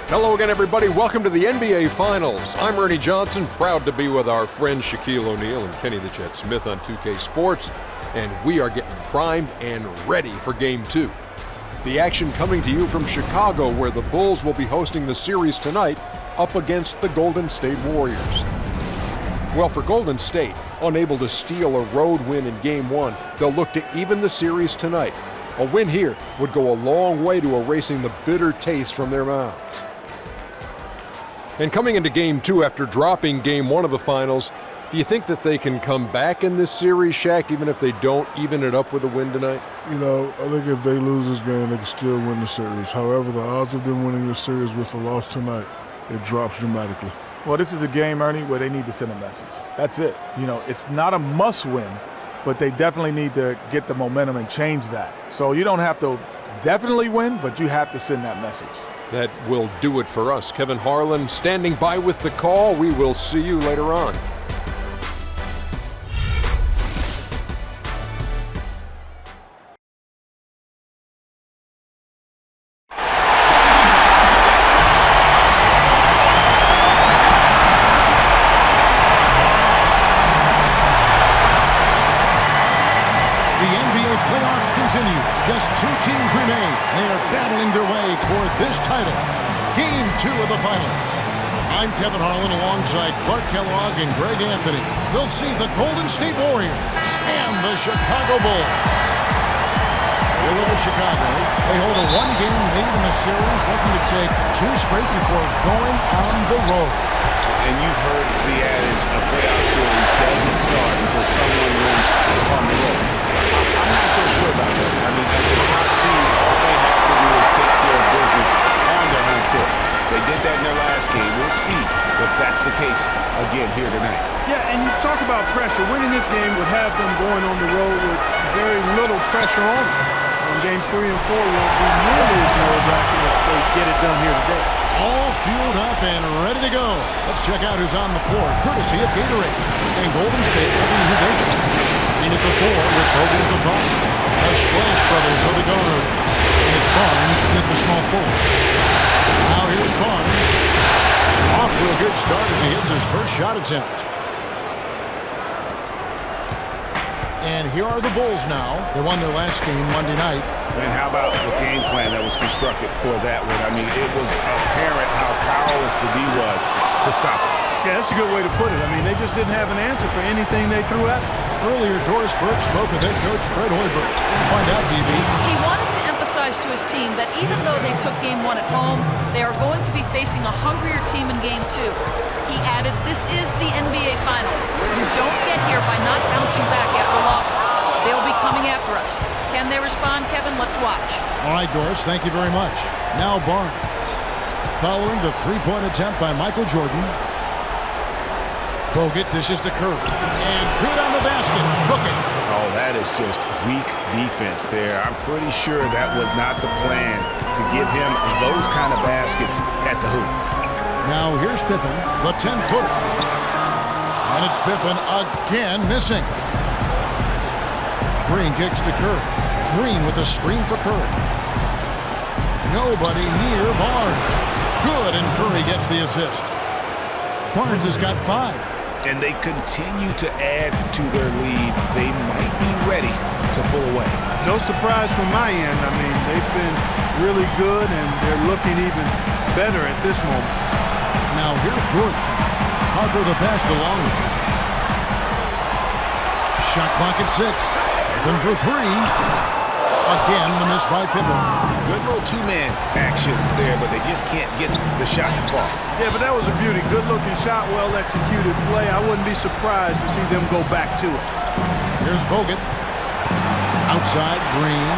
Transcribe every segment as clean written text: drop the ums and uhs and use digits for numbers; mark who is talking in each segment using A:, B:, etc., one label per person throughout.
A: Hello again, everybody. Welcome to the NBA Finals. I'm Ernie Johnson, proud to be with our friends Shaquille O'Neal and Kenny the Jet Smith on 2K Sports, and we are getting primed and ready for Game 2. The action coming to you from Chicago, where the Bulls will be hosting the series tonight up against the Golden State Warriors. Well, for Golden State, unable to steal a road win in Game 1, they'll look to even the series tonight. A win here would go a long way to erasing the bitter taste from their mouths. And coming into Game 2 after dropping Game 1 of the Finals, do you think that they can come back in this series, Shaq, even if they don't even it up with a win tonight?
B: You know, I think if they lose this game, they can still win the series. However, the odds of them winning the series with a loss tonight, it drops dramatically.
C: Well, this is a game, Ernie, where they need to send a message. That's it. You know, it's not a must-win, but they definitely need to get the momentum and change that. So you don't have to definitely win, but you have to send that message.
A: That will do it for us. Kevin Harlan standing by with the call. We will see you later on.
D: Just two teams remain. They are battling their way toward this title. Game 2 of the Finals. I'm Kevin Harlan alongside Clark Kellogg and Greg Anthony. We'll see the Golden State Warriors and the Chicago Bulls. We look at Chicago. They hold a one-game lead in the series, looking to take 2 straight before going on the road.
E: And you've heard the adage, a playoff series doesn't start until someone wins on the road. I'm not so sure about that. I mean, as the top seed, all they have to do is take care of business on their home court. They did that in their last game. We'll see if that's the case again here tonight.
F: Yeah, and you talk about pressure. Winning this game would have them going on the road with very little pressure on them. And games 3 and 4 won't be nearly as nerve-wracking if they get it done here today.
D: All fueled up and ready to go. Let's check out who's on the floor, courtesy of Gatorade. And Golden State looking who they can. At the 4 with Bogut at the 5. The Splash Brothers are the donors. And it's Barnes with the small forward. Now here's Barnes. Off to a good start as he hits his first shot attempt. And here are the Bulls now. They won their last game Monday night.
E: And how about the game plan that was constructed for that one? I mean, it was apparent how powerless the D was to stop it.
F: Yeah, that's a good way to put it. I mean, they just didn't have an answer for anything they threw at them.
D: Earlier, Doris Burke spoke with head coach Fred Hoiberg. We'll find out, DB.
G: He wanted to emphasize to his team that even though they took Game 1 at home, they are going to be facing a hungrier team in Game 2. He added, this is the NBA Finals. You don't get here by not bouncing back after losses. They'll be coming after us. Can they respond, Kevin? Let's watch.
D: All right, Doris, thank you very much. Now Barnes. Following the three-point attempt by Michael Jordan. Bogut dishes to Curry. And good on the basket. Hook it.
E: Oh, that is just weak defense there. I'm pretty sure that was not the plan to give him those kind of baskets at the hoop.
D: Now here's Pippen, the 10-footer. And it's Pippen again missing. Green kicks to Curry. Green with a screen for Curry. Nobody near Barnes. Good, and Curry gets the assist. Barnes has got 5.
E: And they continue to add to their lead. They might be ready to pull away.
F: No surprise from my end. I mean, they've been really good, and they're looking even better at this moment.
D: Now here's Jordan. Parker the pass to Longley. Shot clock at 6. Open for 3. Again, the miss by Pippen.
E: Good little two-man action there, but they just can't get the shot to fall.
F: Yeah, but that was a beauty. Good-looking shot, well-executed play. I wouldn't be surprised to see them go back to it.
D: Here's Bogut. Outside, Green.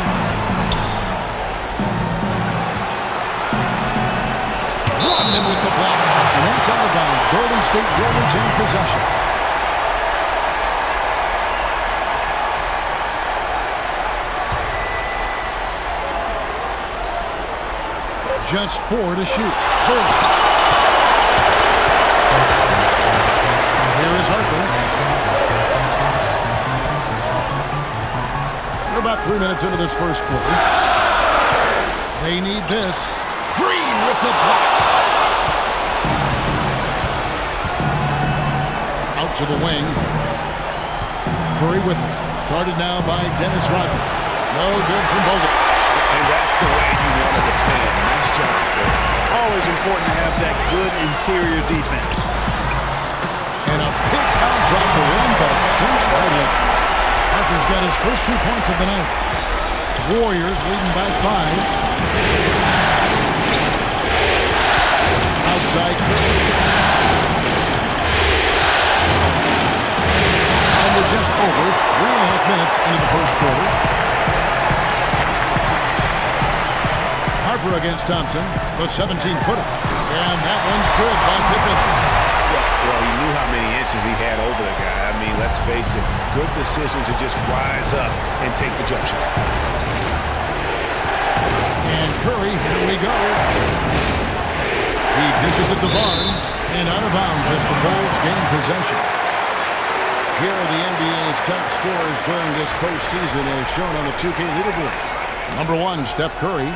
D: Rodman with the block. And that's out of bounds. Golden State will retain possession. Just 4 to shoot. Curry. Here is Harper. We're about 3 minutes into this first quarter. They need this. Green with the block. Out to the wing. Curry with it. Guarded now by Dennis Rodman. No good from Bogut.
E: And that's the way you want to defend. Nice job, Bill.
F: Always important to have that good interior defense.
D: And a big bounce off the rim, but sinks right in. Parker's got his first 2 points of the night. Warriors leading by 5. Outside Curry. And we're just over 3.5 minutes into the first quarter. Harper against Thompson, the 17-footer. And that one's good by Pippen.
E: Well, he knew how many inches he had over the guy. I mean, let's face it, good decision to just rise up and take the jump shot.
D: And Curry, here we go. He dishes it to Barnes, and out of bounds as the Bulls gain possession. Here are the NBA's top scorers during this postseason as shown on the 2K leaderboard. Number 1, Steph Curry.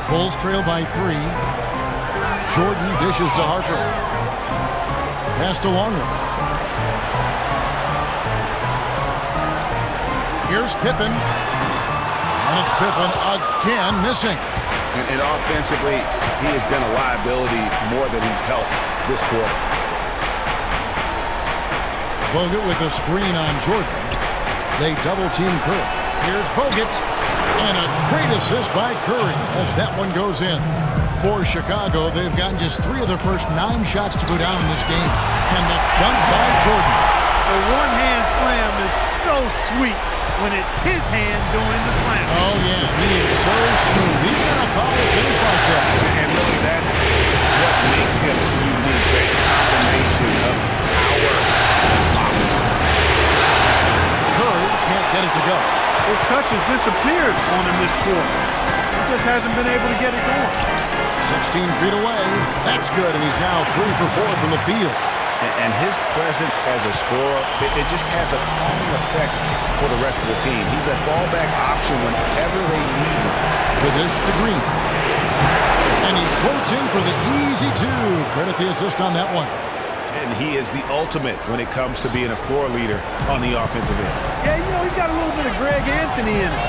D: Bulls trail by 3. Jordan dishes to Harper. Pass to Longley. Here's Pippen. And it's Pippen again missing.
E: And offensively, he has been a liability more than he's helped this quarter.
D: Bogut with a screen on Jordan. They double-team Curry. Here's Bogut. And a great assist by Curry as that one goes in. For Chicago, they've gotten just 3 of their first 9 shots to go down in this game. And the dunk by Jordan.
F: The one-hand slam is so sweet when it's his hand doing the slam.
D: Oh, yeah, he is so smooth. He's got a power finish like that.
E: And really, that's what makes him unique. That combination of power and pop.
D: Curry can't get it to go.
F: His touch has disappeared on him this quarter. He just hasn't been able to get it going.
D: 16 feet away. That's good, and he's now 3 for 4 from the field.
E: And his presence as a scorer, it just has a calming effect for the rest of the team. He's a fallback option whenever they need him.
D: The dish to Green. And he floats in for the easy 2. Credit the assist on that one.
E: And he is the ultimate when it comes to being a floor leader on the offensive end.
F: Yeah, you know, he's got a little bit of Greg Anthony in it.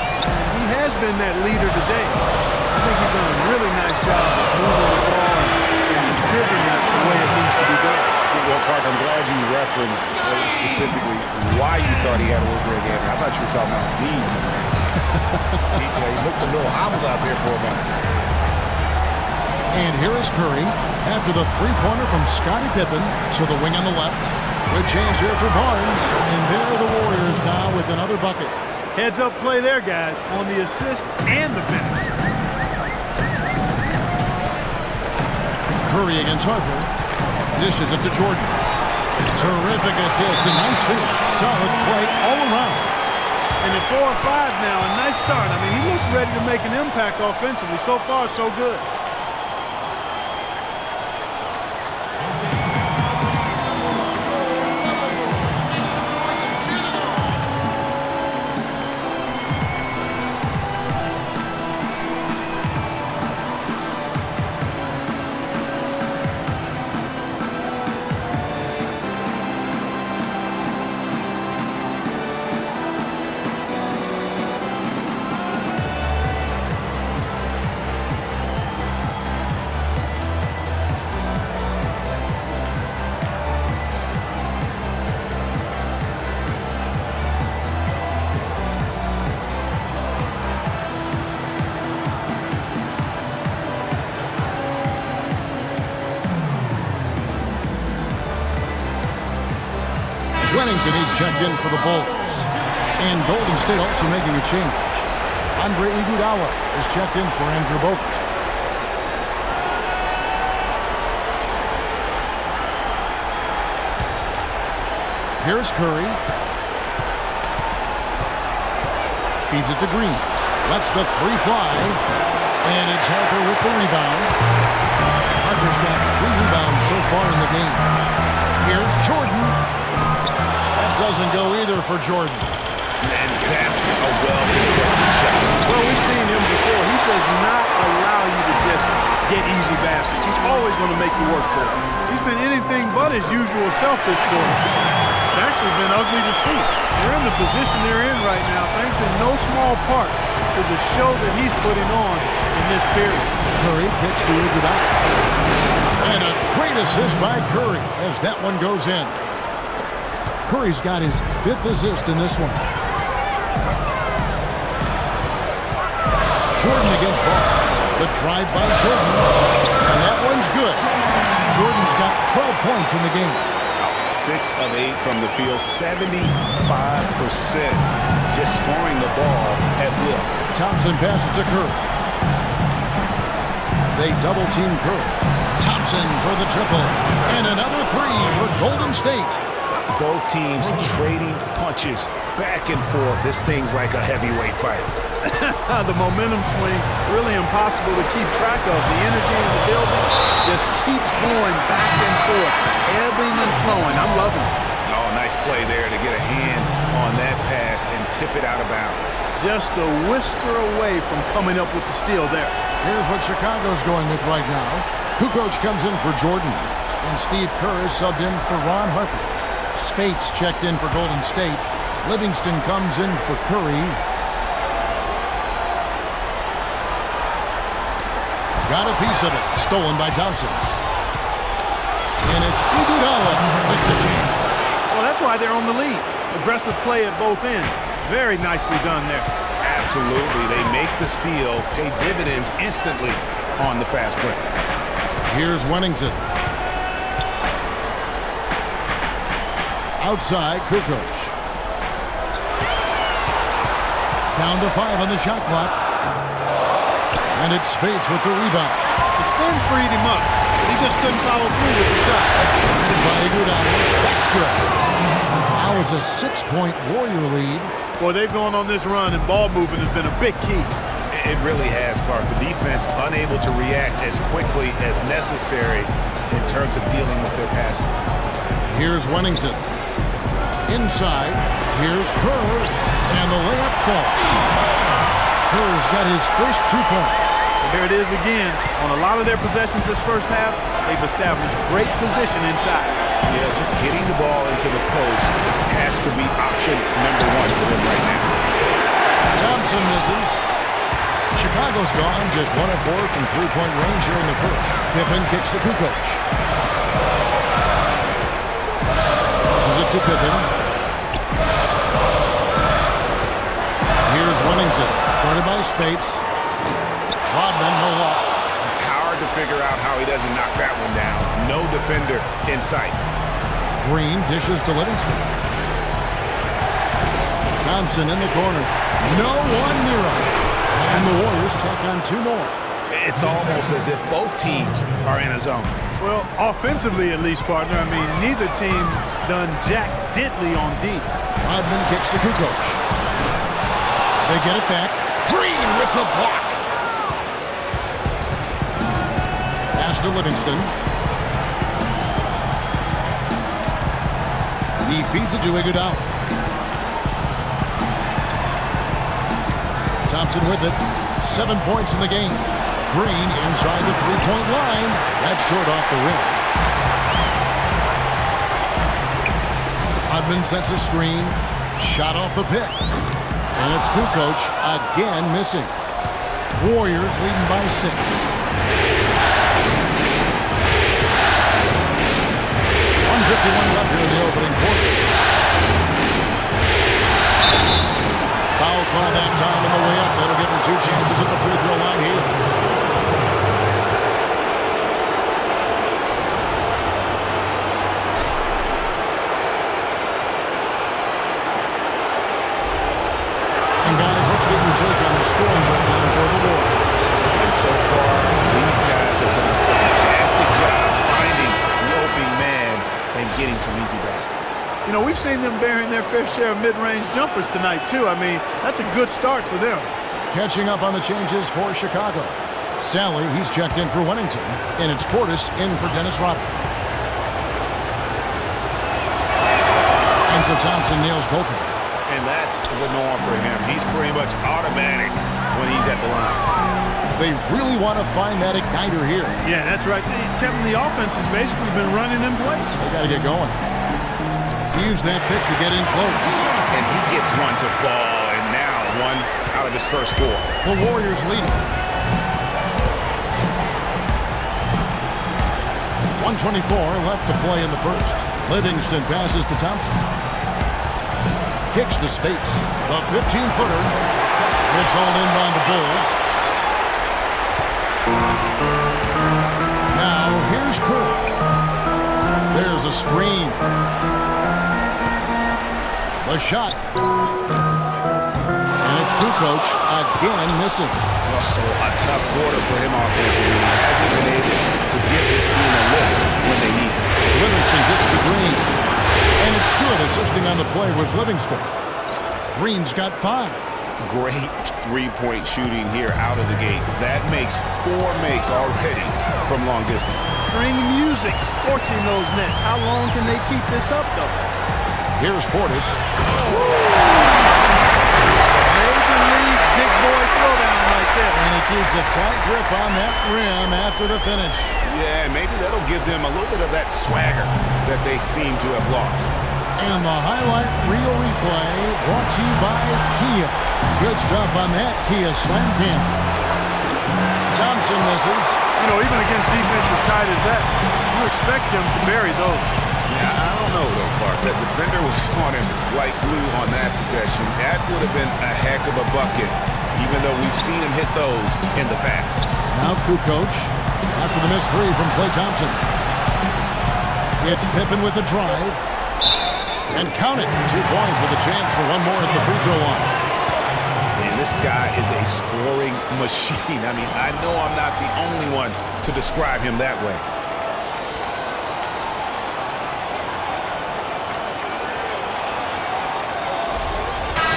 F: He has been that leader today. I think he's done a really nice job of moving the ball and distributing it the way it needs to be done.
E: Well, Clark, I'm glad you referenced specifically why you thought he had a little Greg Anthony. I thought you were talking about me. He looked a little hobbled out there for a moment.
D: And here is Curry after the 3-pointer from Scottie Pippen to the wing on the left. Good chance here for Barnes. And there are the Warriors now with another bucket.
F: Heads-up play there, guys, on the assist and the finish.
D: Curry against Harper. Dishes it to Jordan. Terrific assist. A nice finish. Solid play all around.
F: And at 4 or 5 now, a nice start. I mean, he looks ready to make an impact offensively. So far, so good.
D: Wennington is checked in for the Bulls. And Golden State also making a change. Andre Iguodala is checked in for Andrew Bogut. Here's Curry. Feeds it to Green. Lets the free fly. And it's Harper with the rebound. Harper's got 3 rebounds so far in the game. Here's Jordan. That doesn't go either for Jordan.
E: And that's a well-contested shot.
F: Well, we've seen him before. He does not allow you to just get easy baskets. He's always going to make you work for it. He's been anything but his usual self this quarter. It's actually been ugly to see. They're in the position they're in right now, thanks in no small part to the show that he's putting on in this period.
D: Curry kicks to Iguodala. And a great assist by Curry as that one goes in. Curry's got his 5th assist in this one. Jordan against Barnes. The drive by Jordan. And that one's good. Jordan's got 12 points in the game.
E: 6 of 8 from the field, 75%. Just scoring the ball at will.
D: Thompson passes to Curry. They double-team Curry. Thompson for the triple. And another 3 for Golden State.
E: Both teams trading punches back and forth. This thing's like a heavyweight fight.
F: The momentum swings really impossible to keep track of. The energy in the building just keeps going back and forth, ebbing and flowing. I'm loving it.
E: Oh, nice play there to get a hand on that pass and tip it out of bounds.
F: Just a whisker away from coming up with the steal there.
D: Here's what Chicago's going with right now. Kukoc comes in for Jordan, and Steve Kerr is subbed in for Ron Harper. Spates checked in for Golden State. Livingston comes in for Curry. Got a piece of it. Stolen by Thompson. And it's Iguodala with the jam.
F: Well, that's why they're on the lead. Aggressive play at both ends. Very nicely done there.
E: Absolutely. They make the steal, pay dividends instantly on the fast break.
D: Here's Wennington. Outside, Kukoc. Down to 5 on the shot clock. And it's Spates with the rebound.
F: The spin freed him up. He just couldn't follow through with the shot.
D: That's good. Now it's a 6-point Warrior lead.
F: Boy, they've gone on this run, and ball movement has been a big key.
E: It really has, Clark. The defense unable to react as quickly as necessary in terms of dealing with their passing.
D: Here's Wennington. Inside, here's Kerr, and the layup falls. Kerr's got his first 2 points.
F: Here it is again. On a lot of their possessions this first half, they've established great position inside.
E: Yeah, just getting the ball into the post has to be option number 1 for them right now.
D: Thompson misses. Chicago's gone just 1 of 4 from 3-point range here in the first. Pippen kicks to Kukoc. This is it to Pippen. Here's Wennington. Guarded by Spates. Rodman, no luck.
E: Hard to figure out how he doesn't knock that one down. No defender in sight.
D: Green dishes to Livingston. Thompson in the corner. No one near him. And the Warriors take on 2 more.
E: It's almost as if both teams are in a zone.
F: Well, offensively at least, partner. I mean, neither team's done jack diddly on D.
D: Rodman kicks to Kukoc. They get it back. Green with the block. Pass to Livingston. He feeds it to Iguodala. Thompson with it. 7 points in the game. Green inside the 3-point line. That's short off the rim. Rodman sets a screen. Shot off the pick. And it's Kukoc again missing. Warriors leading by 6. 1:51 left here in the opening quarter. Foul call that time on the way up. That'll give him 2 chances at the free throw line here. And guys, let's get your take on the scoring breakdown for the Warriors.
E: And so far, these guys have done a fantastic job finding the opening man and getting some easy baskets.
F: You know, we've seen them bearing their fair share of mid-range jumpers tonight, too. I mean, that's a good start for them.
D: Catching up on the changes for Chicago. Sally, he's checked in for Wennington. And it's Portis in for Dennis Rodman. And So Thompson nails both of them.
E: And that's the norm for him. He's pretty much automatic when he's at the line.
D: They really want to find that igniter here.
F: Yeah, that's right. Kevin, the offense has basically been running in place.
D: They got to get going. He used that pick to get in close.
E: And he gets one to fall, and now one out of his first 4.
D: The Warriors leading. 1:24 left to play in the first. Livingston passes to Thompson. Kicks to Spates. The 15-footer. It's all in by the Bulls. Now here's Curry. There's a screen. The shot. And it's Kukoc again missing.
E: Oh, a tough quarter for him offensively. He hasn't been able to give his team a lift when they need it.
D: Livingston gets the Green. And it's good. Assisting on the play was Livingston. Green's got 5.
E: Great three-point shooting here out of the gate. That makes 4 makes already from long distance.
F: Bring music, scorching those nets. How long can they keep this up, though?
D: Here's Portis.
F: Major league big boy throwdown right there.
D: And he keeps a tight grip on that rim after the finish.
E: Yeah, maybe that'll give them a little bit of that swagger that they seem to have lost.
D: And the highlight reel replay brought to you by Kia. Good stuff on that Kia Slam Cam. Thompson misses.
F: You know, even against defense as tight as that, you expect him to bury those.
E: Yeah, I don't know, though, Clark. That defender was on him like glue on that possession. That would have been a heck of a bucket, even though we've seen him hit those in the past.
D: Now Kukoc after the missed 3 from Klay Thompson. It's Pippen with the drive. And count it. 2 points with a chance for one more at the free throw line.
E: And this guy is a scoring machine. I mean, I know I'm not the only one to describe him that way.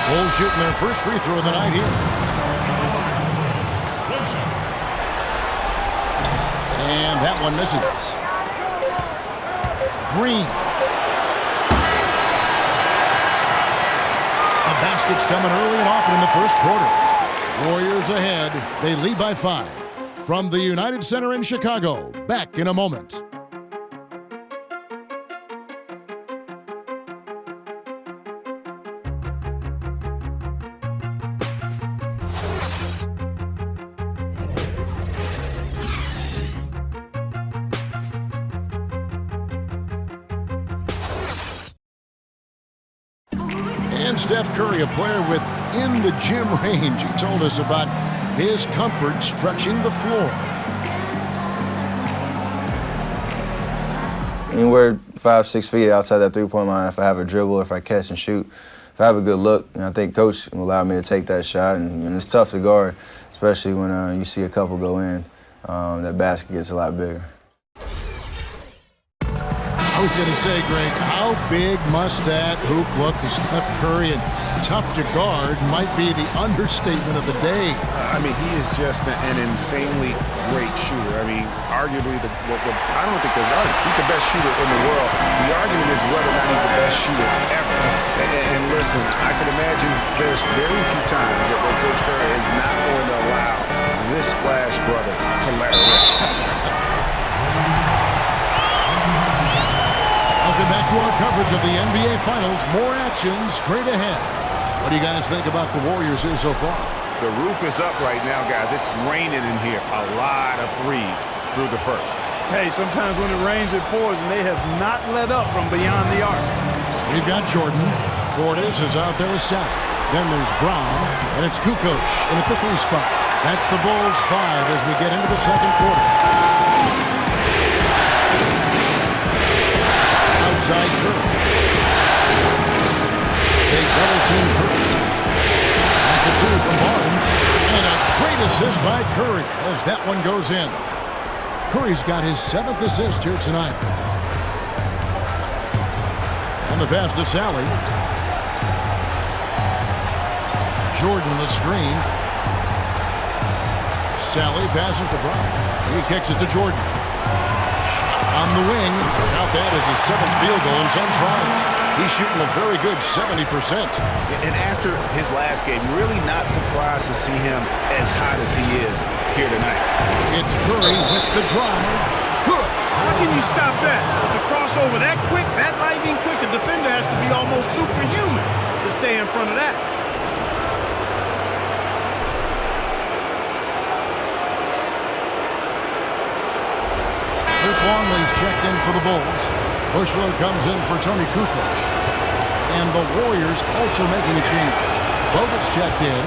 D: Bulls shooting their first free throw of the night here. And that one misses. Green. The basket's coming early and often in the first quarter. Warriors ahead. They lead by 5. From the United Center in Chicago, back in a moment. And Steph Curry, a player within the gym range. He told us about his comfort stretching the floor.
H: Anywhere 5-6 feet outside that three-point line, if I have a dribble, if I catch and shoot, if I have a good look, and I think Coach will allow me to take that shot. And it's tough to guard, especially when you see a couple go in. That basket gets a lot bigger.
D: I was going to say, Greg, how big must that hoop look to Steph Curry? And tough to guard might be the understatement of the day.
E: I mean, he is just an insanely great shooter. I mean, arguably, I don't think there's argument. He's the best shooter in the world. The argument is whether or not he's the best shooter ever. And listen, I can imagine there's very few times that Coach Curry is not going to allow this splash brother to let her rip.
D: Welcome back to our coverage of the NBA Finals. More action straight ahead. What do you guys think about the Warriors here so far?
E: The roof is up right now, guys. It's raining in here. A lot of threes through the first.
F: Hey, sometimes when it rains, it pours, and they have not let up from beyond the arc.
D: We've got Jordan. Portis is out there with Sally. Then there's Brown, and it's Kukoc in at the 3 spot. That's the Bulls 5 as we get into the second quarter. Outside Curry. They double team Curry. That's a 2 from Barnes. And a great assist by Curry as that one goes in. Curry's got his 7th assist here tonight. And the pass to Sally. Jordan the screen. Sally passes to Brown. He kicks it to Jordan. On the wing, out that is his 7th field goal in 10 tries. He's shooting a very good 70%.
E: And after his last game, really not surprised to see him as hot as he is here tonight.
D: It's Curry with the drive. Good.
F: How can you stop that? With the crossover that quick, that lightning quick, a defender has to be almost superhuman to stay in front of that.
D: Luke Longley's checked in for the Bulls. Bushler comes in for Tony Kukoc. And the Warriors also making a change. Bogut's checked in.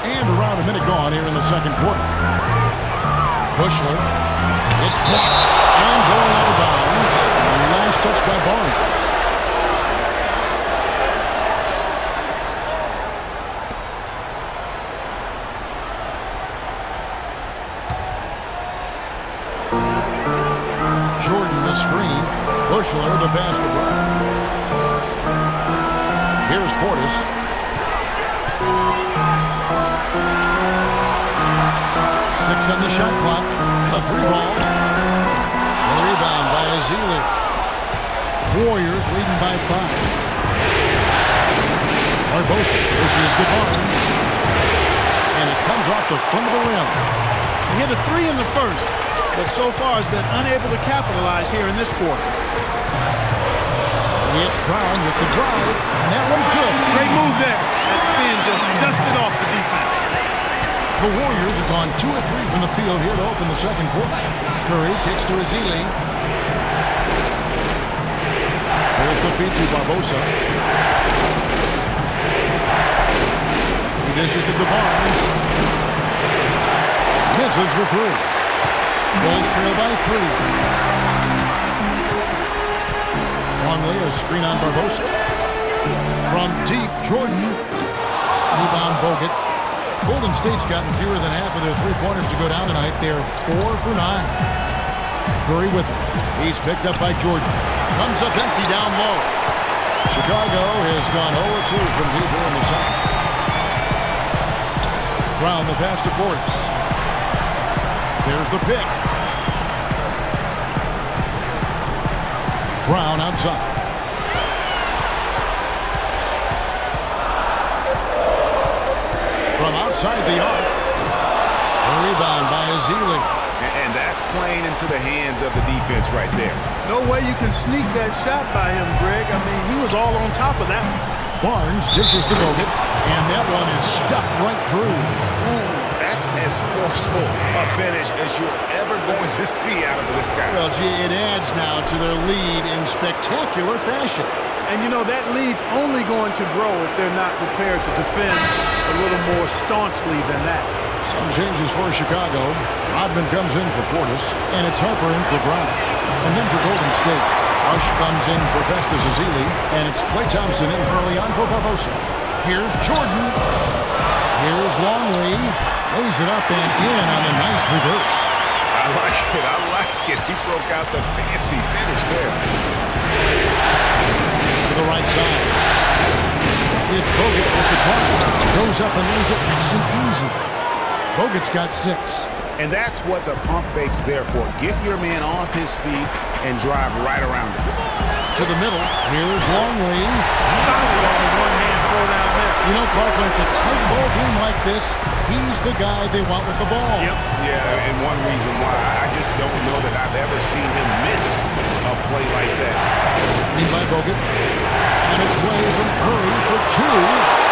D: And around a minute gone here in the second quarter. Bushler. It's blocked. And going out of bounds. Last touch by Barnes. Jordan the screen. Bushler the basketball. Here's Portis. Six on the shot clock. A three ball. A rebound by Ezeli. Warriors leading by 5. Barbosa pushes to Barnes. And it comes off the front of the rim.
F: He hit a three in the first, but so far has been unable to capitalize here in this quarter.
D: It's Brown with the drive, and that one's good.
F: Great move there. That spin just dusted off the defense.
D: The Warriors have gone 2 of 3 from the field here to open the second quarter. Curry kicks to Ezeli. There's the feed to Barbosa. He dishes it to Barnes. Misses the three. Bulls trail by 3. Longley, a screen on Barbosa. From deep, Jordan. Rebound Bogut. Golden State's gotten fewer than half of their three-pointers to go down tonight. They're 4 for 9. Curry with it. He's picked up by Jordan. Comes up empty down low. Chicago has gone 0-2 from deep here in the second. Brown the pass to Portis. There's the pick. Brown outside. From outside the arc. A rebound by Ezeli.
E: And that's playing into the hands of the defense right there.
F: No way you can sneak that shot by him, Greg. I mean, he was all on top of that one.
D: Barnes dishes to Bogut, and that one is stuffed right through.
E: Ooh, that's as forceful a finish as you're ever going to see out of this guy.
D: Well, gee, it adds now to their lead in spectacular fashion.
F: And, you know, that lead's only going to grow if they're not prepared to defend a little more staunchly than that.
D: Some changes for Chicago. Rodman comes in for Portis, and it's Harper in for Brown. And then for Golden State, Rush comes in for Festus Ezeli, and it's Klay Thompson in for Leandro Barbosa. Here's Jordan. Here's Longley. Lays it up and in on the nice reverse.
E: I like it. I like it. He broke out the fancy finish there.
D: To the right side. It's Bogut with the drive. Goes up and lays it nice and easy. Bogut's got 6.
E: And that's what the pump fake's there for. Get your man off his feet and drive right around him.
D: To the middle. Here's Longley.
F: Solid on the one-hand throw down there.
D: You know, Clark, when it's a tight ball game like this, he's the guy they want with the ball.
F: Yep.
E: Yeah, and one reason why I just don't know that I've ever seen him miss a play like that.
D: Screen by Bogut. And it's way from Curry for 2.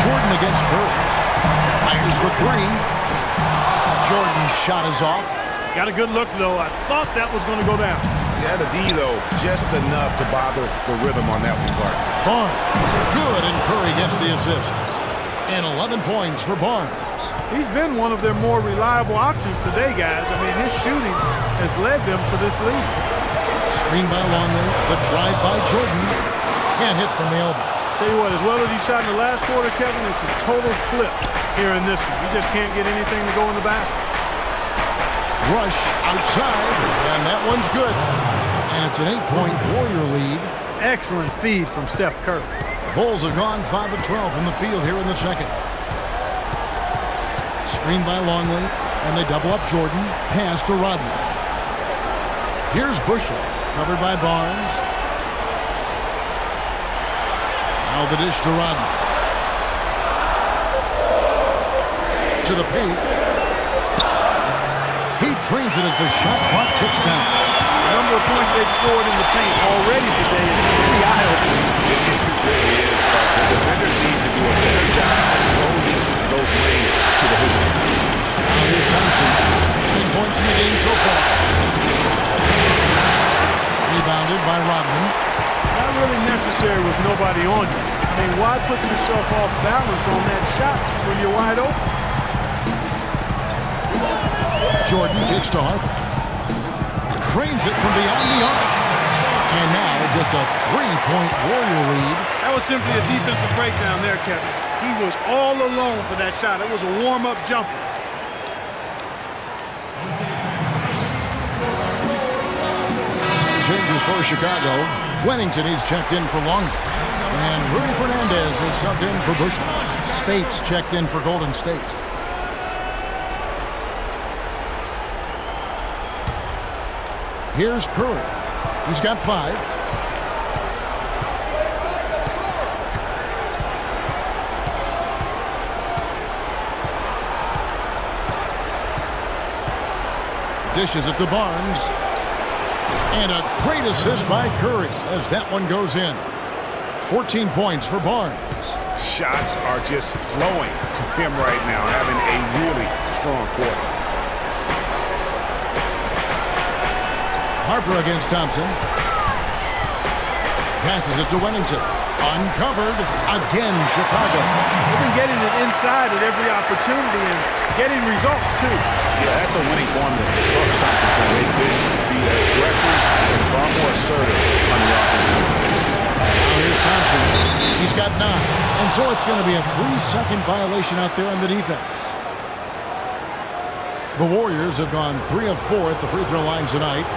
D: Jordan against Curry. Fires the 3. Jordan's shot is off.
F: Got a good look, though. I thought that was going to go down.
E: Yeah, the D, though, just enough to bother the rhythm on that one, Clark.
D: Barnes. Good, and Curry gets the assist. And 11 points for Barnes.
F: He's been one of their more reliable options today, guys. I mean, his shooting has led them to this lead.
D: Screen by Longley, but drive by Jordan. Can't hit from the elbow.
F: Tell you what, as well as he shot in the last quarter, Kevin, it's a total flip here in this one. He just can't get anything to go in the basket.
D: Rush outside, and that one's good. And it's an 8-point Warrior lead.
F: Excellent feed from Steph Curry.
D: Bulls have gone 5 of 12 from the field here in the second. Screen by Longley. And they double up Jordan. Pass to Rodman. Here's Bushley, covered by Barnes. Now the dish to Rodman. To the paint. He drains it as the shot clock ticks down.
F: The number of points they've scored in the paint already today is pretty eye-opening.
E: It really is, but the defenders need to do a better job of closing those lanes to the hoop.
D: Now here's Thompson. 9 points in the game so far. Rebounded by Rodman.
F: Not really necessary with nobody on you. I mean, why put yourself off balance on that shot when you're wide open?
D: Jordan kicks to Harper. Trains it from beyond the arc. And now just a 3-point Warrior lead.
F: That was simply a defensive breakdown there, Kevin. He was all alone for that shot. It was a warm-up jumper.
D: Changes for Chicago. Wennington, he's checked in for Long. And Rudy Fernandez is subbed in for Bushman. Spates checked in for Golden State. Here's Curry. He's got 5. Dishes it to Barnes. And a great assist by Curry as that one goes in. 14 points for Barnes.
E: Shots are just flowing for him right now, having a really strong quarter.
D: Harper against Thompson. Passes it to Wennington. Uncovered. Again, Chicago.
F: They've been getting it inside at every opportunity and getting results, too.
E: Yeah, that's a winning formula as far as I'm concerned. They've been the aggressive and far more assertive on the offensive end.
D: Now here's Thompson. He's got 9. And so it's going to be a 3-second violation out there on the defense. The Warriors have gone 3 of 4 at the free throw line tonight.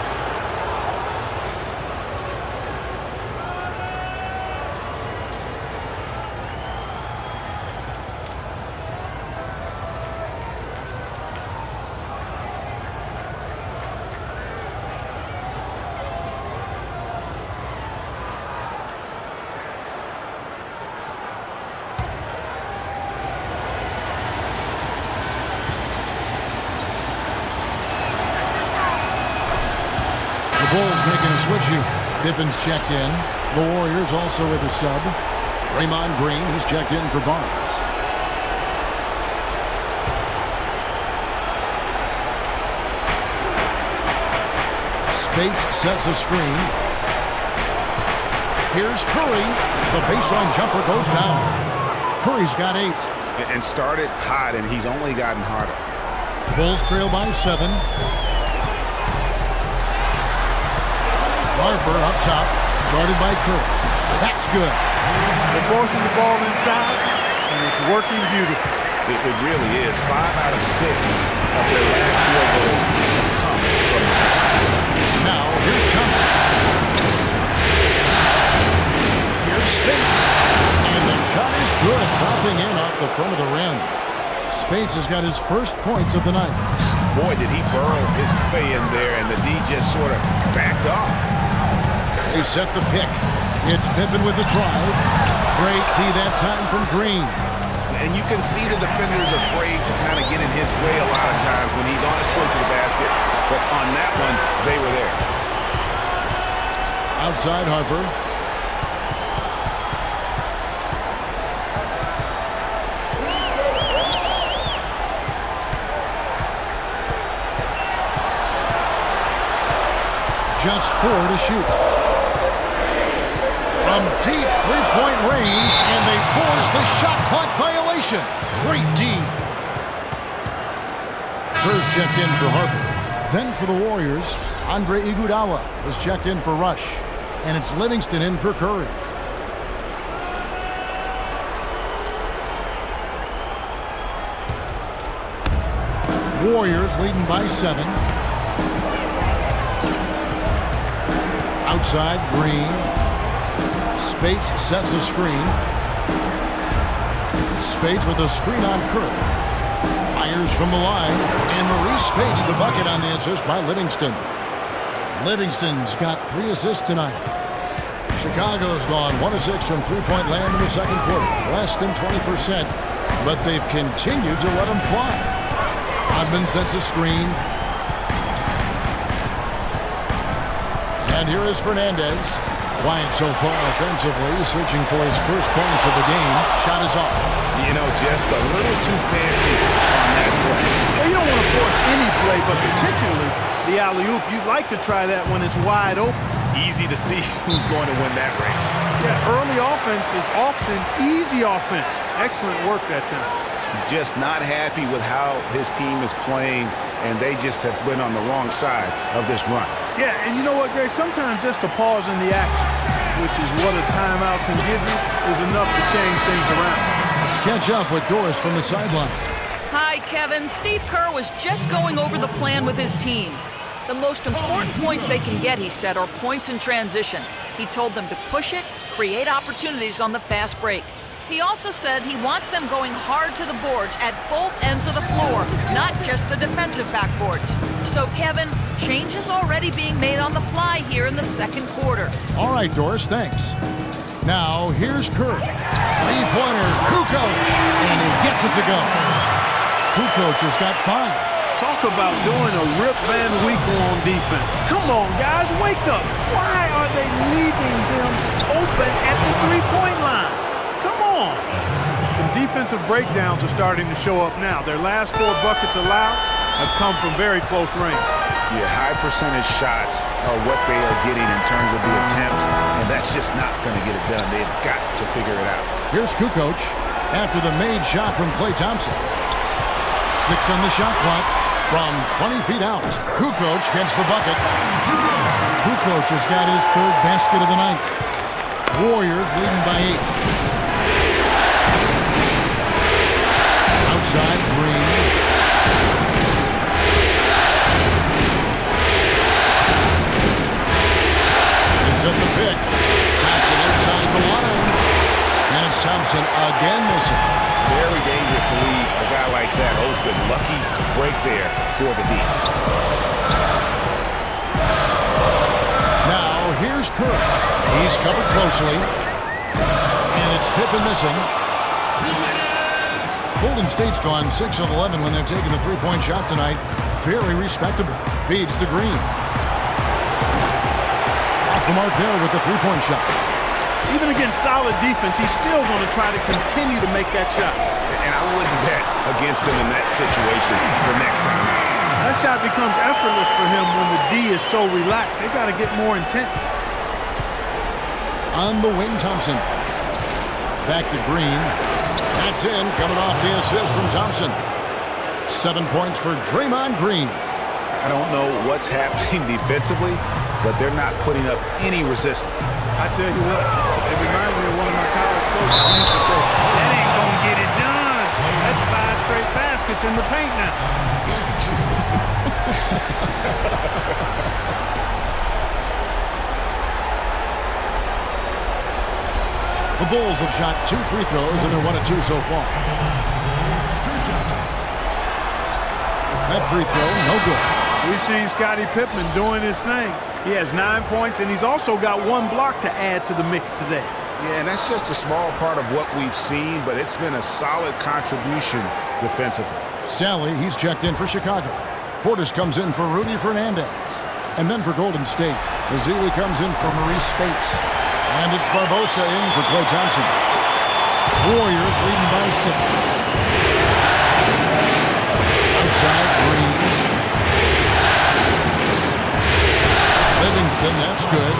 D: Bulls making a switch here. Pippin's checked in. The Warriors also with a sub. Draymond Green, he's checked in for Barnes. Spates sets a screen. Here's Curry. The baseline jumper goes down. Curry's got 8.
E: And started hot, and he's only gotten hotter.
D: Bulls trail by 7. Harper up top, guarded by Curry. That's good.
F: They're forcing the ball inside, and it's working beautifully.
E: It really is. 5 out of 6 of their last field goals have come from the paint.
D: Now, here's Thompson. Here's Spates. And the shot is good, dropping in off the front of the rim. Spates has got his first points of the night.
E: Boy, did he burrow his way in there, and the D just sort of backed off.
D: They set the pick. It's Pippen with the drive. Great tee that time from Green.
E: And you can see the defenders afraid to kind of get in his way a lot of times when he's on his way to the basket. But on that one, they were there.
D: Outside Harper. Just 4 to shoot. From deep three-point range, and they force the shot clock violation. Great D. First checked in for Harper. Then for the Warriors, Andre Iguodala is checked in for Rush. And it's Livingston in for Curry. Warriors leading by 7. Outside, Green. Spates sets a screen. Spates with a screen on Curry. Fires from the line. And Maurice Spates the bucket on the assist by Livingston. Livingston's got 3 assists tonight. Chicago's gone 1 of 6 from three-point land in the second quarter. Less than 20%. But they've continued to let them fly. Rodman sets a screen. And here is Fernandez. Quiet so far offensively, searching for his first points of the game. Shot is off.
E: You know, just a little too fancy on that play.
F: Well, you don't want to force any play, but particularly the alley-oop. You'd like to try that when it's wide open.
E: Easy to see who's going to win that race.
F: Yeah, early offense is often easy offense. Excellent work that time.
E: Just not happy with how his team is playing, and they just have been on the wrong side of this run.
F: Yeah, and you know what, Greg? Sometimes just a pause in the action, which is what a timeout can give you, is enough to change things around.
D: Let's catch up with Doris from the sideline.
G: Hi, Kevin. Steve Kerr was just going over the plan with his team. The most important points they can get, he said, are points in transition. He told them to push it, create opportunities on the fast break. He also said he wants them going hard to the boards at both ends of the floor, not just the defensive backboards. So, Kevin, change is already being made on the fly here in the second quarter.
D: All right, Doris, thanks. Now, here's Kerr. Three-pointer, Kukoc, and he gets it to go. Kukoc has got 5.
F: Talk about doing a Rip Van Winkle on defense. Come on, guys, wake up. Why are they leaving him open at the three-point line? Come on. Some defensive breakdowns are starting to show up now. Their last 4 buckets allowed have come from very close range.
E: Yeah, high percentage shots are what they are getting in terms of the attempts, and that's just not going to get it done. They've got to figure it out.
D: Here's Kukoc after the made shot from Klay Thompson. 6 on the shot clock from 20 feet out. Kukoc gets the bucket. Kukoc has got his 3rd basket of the night. Warriors leading by 8. Outside, Green. They set the pick. Thompson inside the line. And it's Thompson again missing.
E: Very dangerous to leave a guy like that open. Lucky break there for the D.
D: Now, here's Kerr. He's covered closely. And it's Pippen missing. 2 minutes. Golden State's gone 6 of 11 when they're taking the three-point shot tonight. Very respectable. Feeds to Green. Off the mark there with the three-point shot.
F: Even against solid defense, he's still going to try to continue to make that shot.
E: And I wouldn't bet against him in that situation the next time.
F: That shot becomes effortless for him when the D is so relaxed. They got to get more intense.
D: On the wing, Thompson. Back to Green. That's in, coming off the assist from Thompson. 7 points for Draymond Green.
E: I don't know what's happening defensively, but they're not putting up any resistance.
F: I tell you what, it reminds me of one of my college coaches who used to say, that ain't going to get it done. That's 5 straight baskets in the paint now.
D: The Bulls have shot 2 free throws, and they're 1 of 2 so far. That free throw, no good.
F: We've seen Scottie Pippen doing his thing. He has 9 points, and he's also got 1 block to add to the mix today.
E: Yeah, and that's just a small part of what we've seen, but it's been a solid contribution defensively.
D: Sally, he's checked in for Chicago. Portis comes in for Rudy Fernandez. And then for Golden State, Ezeli comes in for Maurice Spates. And it's Barbosa in for Klay Thompson. Warriors leading by 6. Outside, Green. Livingston, that's good.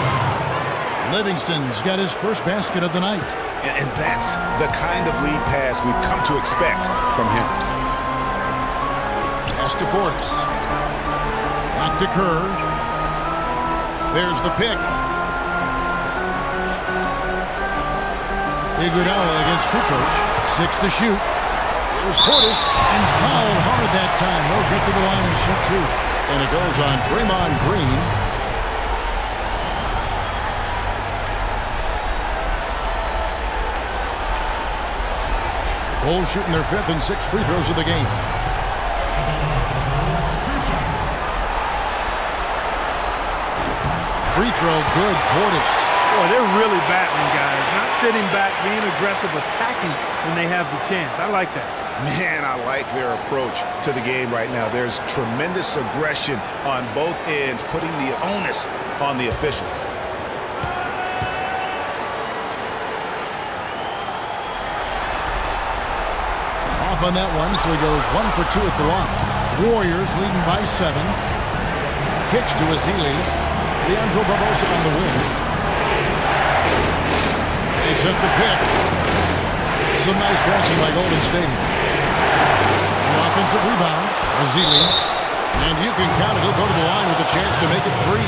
D: Livingston's got his first basket of the night.
E: And that's the kind of lead pass we've come to expect from him.
D: Pass to Portis. Back to Kerr. There's the pick. Iguodala against Kukoc. 6 to shoot. Here's Portis, and fouled hard that time. They'll get to the line and shoot 2. And it goes on Draymond Green. Bulls shooting their 5th and 6th free throws of the game. free throw, good. Portis.
F: Boy, they're really battling, guys. Not sitting back, being aggressive, attacking when they have the chance. I like that.
E: Man, I like their approach to the game right now. There's tremendous aggression on both ends, putting the onus on the officials.
D: Off on that one, so he goes 1 for 2 at the line. Warriors leading by 7. Kicks to Ezeli. Leandro Barbosa on the wing. They set the pick. Some nice passing by Golden State. An offensive rebound. Ezeli. And you can count it. He'll go to the line with a chance to make it 3.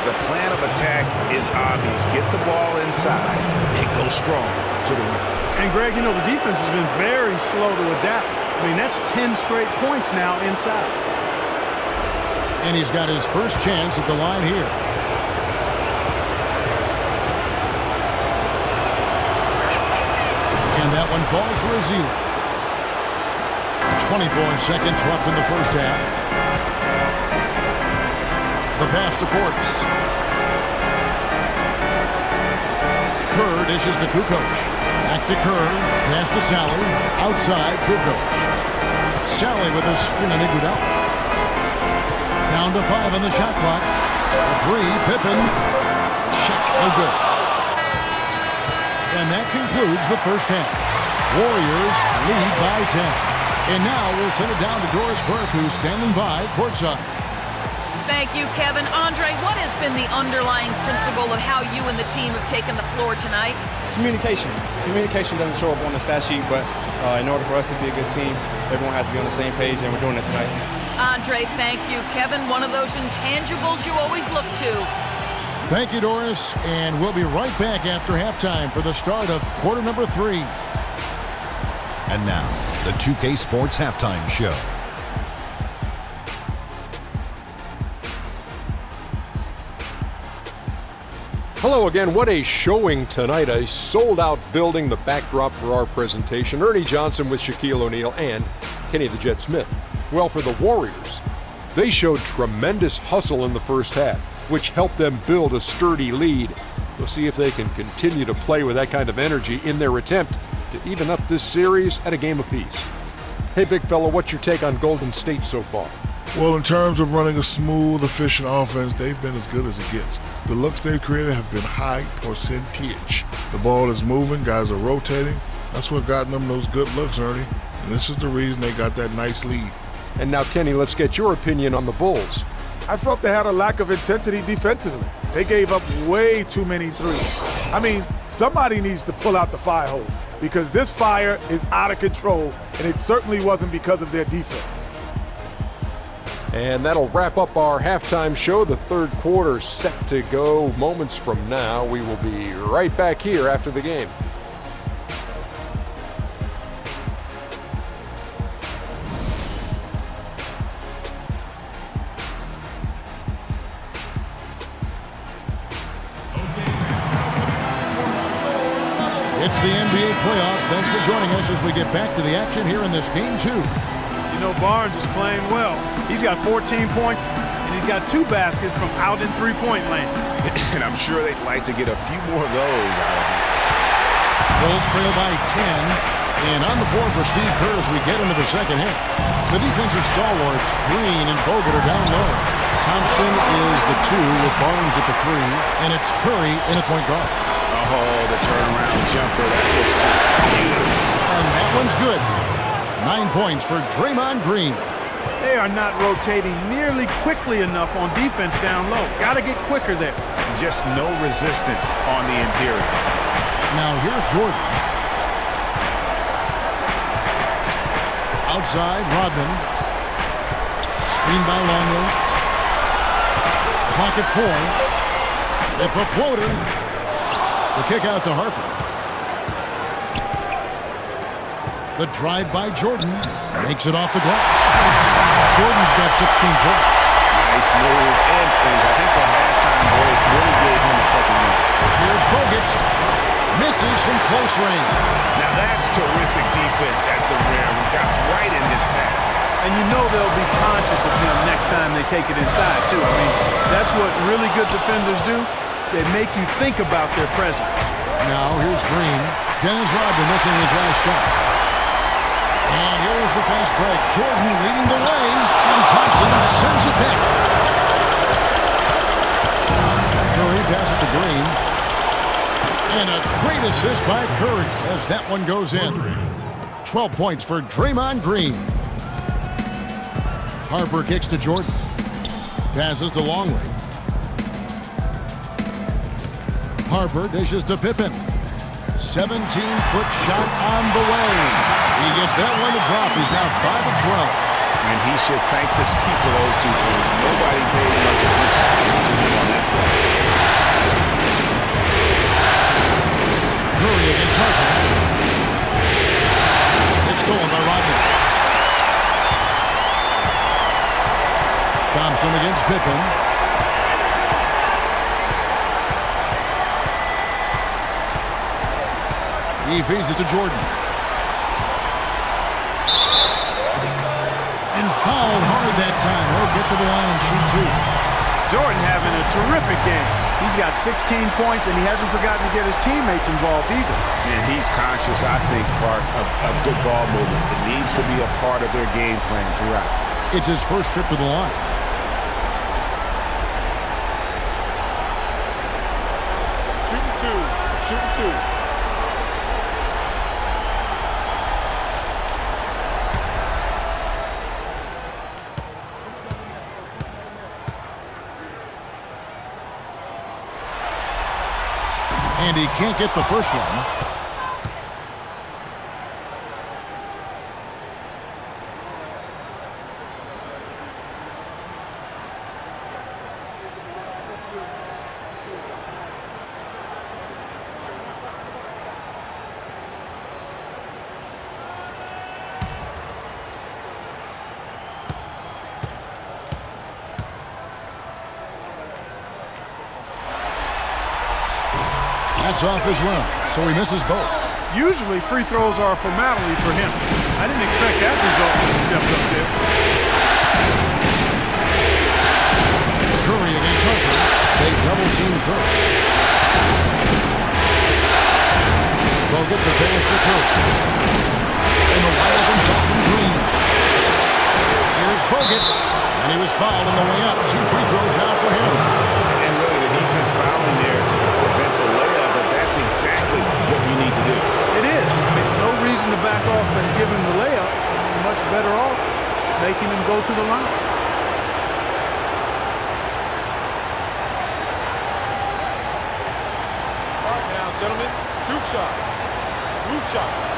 E: The plan of attack is obvious. Get the ball inside and go strong to the rim.
F: And, Greg, you know, the defense has been very slow to adapt. I mean, that's 10 straight points now inside.
D: And he's got his first chance at the line here. And that one falls for Ezeli. 24 seconds left in the first half. The pass to Portis. Kerr dishes to Kukoc. Back to Kerr. Pass to Sally. Outside Kukoc. Sally with a spin on Iguodala. Down to 5 on the shot clock. A 3. Pippen. Shot no good. And that concludes the first half. Warriors lead by 10. And now we'll send it down to Doris Burke, who's standing by courtside.
G: Thank you, Kevin. Andre, what has been the underlying principle of how you and the team have taken the floor tonight?
I: Communication. Communication doesn't show up on the stat sheet, but in order for us to be a good team, everyone has to be on the same page, and we're doing it tonight.
G: Andre, thank you. Kevin, one of those intangibles you always look to.
D: Thank you, Doris. And we'll be right back after halftime for the start of quarter number 3.
J: And now, the 2K Sports Halftime Show.
A: Hello again. What a showing tonight. A sold-out building, the backdrop for our presentation. Ernie Johnson with Shaquille O'Neal and Kenny the Jet Smith. Well, for the Warriors, they showed tremendous hustle in the first half, which helped them build a sturdy lead. We'll see if they can continue to play with that kind of energy in their attempt to even up this series at a game apiece. Hey, big fella, what's your take on Golden State so far?
B: Well, in terms of running a smooth, efficient offense, they've been as good as it gets. The looks they've created have been high percentage. The ball is moving, guys are rotating. That's what got them those good looks, Ernie. And this is the reason they got that nice lead.
A: And now, Kenny, let's get your opinion on the Bulls.
C: I felt they had a lack of intensity defensively. They gave up way too many threes. I mean, somebody needs to pull out the fire hose because this fire is out of control, and it certainly wasn't because of their defense.
A: And that'll wrap up our halftime show. The third quarter set to go moments from now. We will be right back here after the game.
D: It's the NBA playoffs. Thanks for joining us as we get back to the action here in this game 2.
F: You know, Barnes is playing well. He's got 14 points, and he's got 2 baskets from out in three-point land.
E: And I'm sure they'd like to get a few more of those out of him.
D: Bulls trail by 10. And on the floor for Steve Kerr as we get into the second half. The defensive stalwarts, Green and Bogut, are down low. Thompson is the 2 with Barnes at the 3. And it's Curry in a point guard.
E: Oh, the turnaround jumper. That was just beautiful.
D: And that one's good. 9 points for Draymond Green.
F: They are not rotating nearly quickly enough on defense down low. Got to get quicker there.
E: Just no resistance on the interior.
D: Now here's Jordan. Outside, Rodman. Screen by Longley. Clock at 4. It's a floater. The kick out to Harper. The drive by Jordan makes it off the glass. Jordan's got 16 points.
E: Nice move and finish. I think the halftime break really gave him a second one.
D: Here's Bogut. Misses from close range.
E: Now that's terrific defense at the rim. Got right in his path.
F: And you know they'll be conscious of him next time they take it inside, too. I mean, that's what really good defenders do. They make you think about their presence.
D: Now here's Green. Dennis Rodman missing his last shot. And here's the fast break. Jordan leading the way, and Thompson sends it back. Curry passes to Green. And a great assist by Curry as that one goes in. 12 points for Draymond Green. Harper kicks to Jordan. Passes to Longley. Harper dishes to Pippen. 17-foot shot on the way. He gets that one to drop. He's now 5 of 12.
E: And he should thank the team for those 2 points. Nobody paid much attention to him on that play.
D: Curry against Harper. It's stolen by Rodman. Thompson against Pippen. He feeds it to Jordan. And fouled hard that time. He'll get to the line and shoot 2.
F: Jordan having a terrific game. He's got 16 points, and he hasn't forgotten to get his teammates involved either.
E: And he's conscious, I think, Clark, of good ball movement. It needs to be a part of their game plan throughout.
D: It's his first trip to the line.
C: Shooting 2.
D: And he can't get the first one. That's off as well, so he misses both.
F: Usually free throws are a formality for him. I didn't expect that result when he stepped up there.
D: Curry against Harper. They double-team Curry. Bogut the pass to Curry. And the wide open shot from Green. Here's Bogut, and he was fouled on the way up. 2 free throws now for him.
E: And really, the defense fouling there to prevent the layup, but that's exactly what you need to do.
F: It is. I mean, no reason to back off and give him the layup. You're much better off making him go to the line.
C: All right now, gentlemen, 2 shots. Move shots.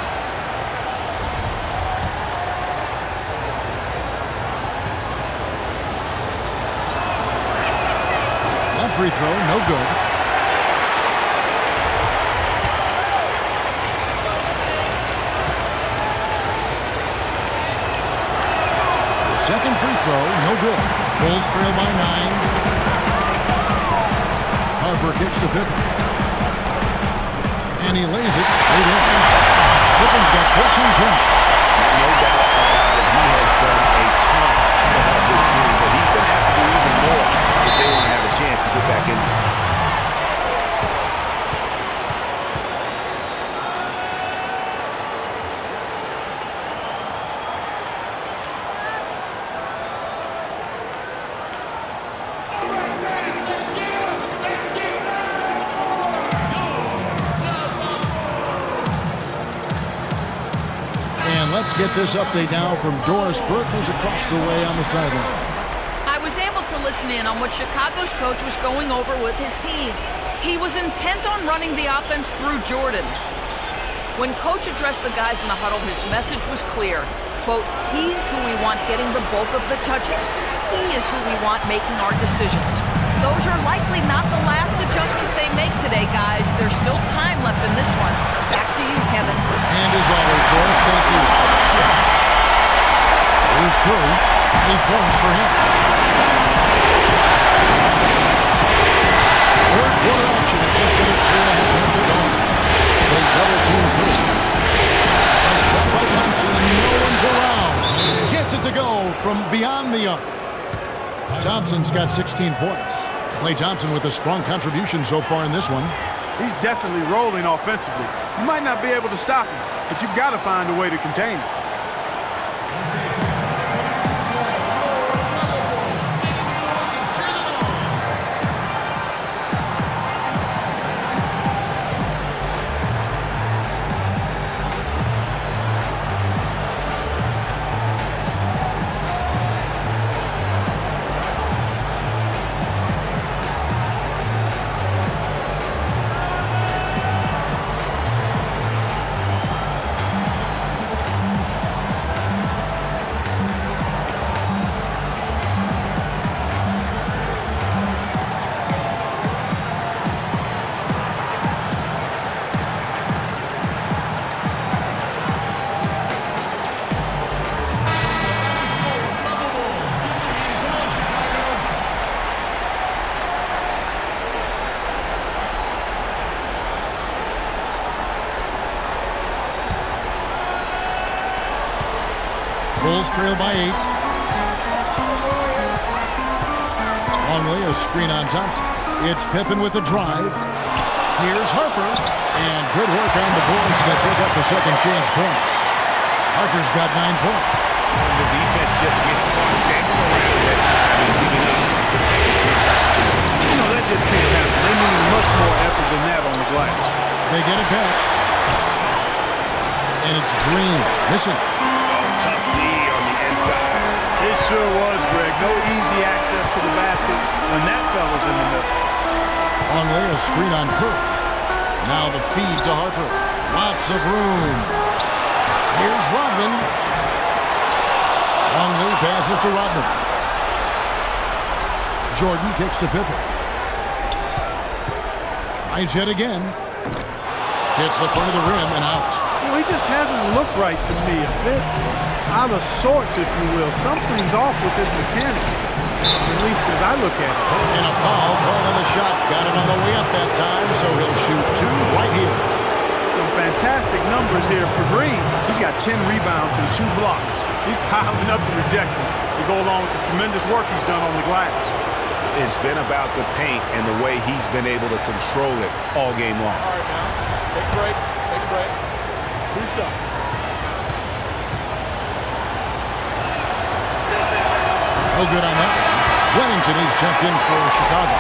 D: That free throw, no good. Second free throw, no good. Bulls trail by 9. Harper kicks to Pippen. And he lays it straight in. Pippen's got 14 points.
E: No doubt about it. He has done a ton to help this team, but he's going to have to do even more if they want to have a chance to get back in this one.
D: Let's get this update now from Doris Burke, who's across the way on the sideline.
G: I was able to listen in on what Chicago's coach was going over with his team. He was intent on running the offense through Jordan. When coach addressed the guys in the huddle, his message was clear. Quote, he's who we want getting the bulk of the touches. He is who we want making our decisions. Those are likely not the last adjustments they make today, guys. There's still time left in this one. Back to you, Kevin.
D: And as always, Doris, thank you. Here's Curry. 8 points for him. Third quarter action at just under 3.5 minutes ago. They double-team Curry. A shot by Thompson, and no one's around. Gets it to go. the arc. Thompson's got 16 points. Klay Thompson with a strong contribution so far in this one.
F: He's definitely rolling offensively. You might not be able to stop him, but you've got to find a way to contain him.
D: Bulls trail by 8. Longley, a screen on Thompson. It's Pippen with the drive. Here's Harper. And good work on the boards that pick up the second chance points. Harper's got 9 points.
E: And the defense just gets caught standing around that time and giving up the second chance opportunity.
F: You know, that just can't happen. They need much more effort than that on the glass.
D: They get it back. And it's Green missing.
E: Tough D on the inside.
F: It sure was, Greg. No easy access to the basket when that fella's in the middle.
D: Longley, a screen on Curry. Now the feed to Harper. Lots of room. Here's Rodman. Longley passes to Rodman. Jordan kicks to Pippen. Tries yet again. Hits the front of the rim and out.
F: Well, he just hasn't looked right to me. A bit out of sorts, if you will. Something's off with his mechanics, at least as I look at it.
D: And a foul called on the shot. Got him on the way up that time, so he'll shoot 2 right here.
F: Some fantastic numbers here for Green. He's got 10 rebounds and 2 blocks. He's piling up the rejection to go along with the tremendous work he's done on the glass.
E: It's been about the paint and the way he's been able to control it all game long.
F: All right, now, take a break, take a break. Who's up?
D: No good on that. Wellington is checked in for Chicago.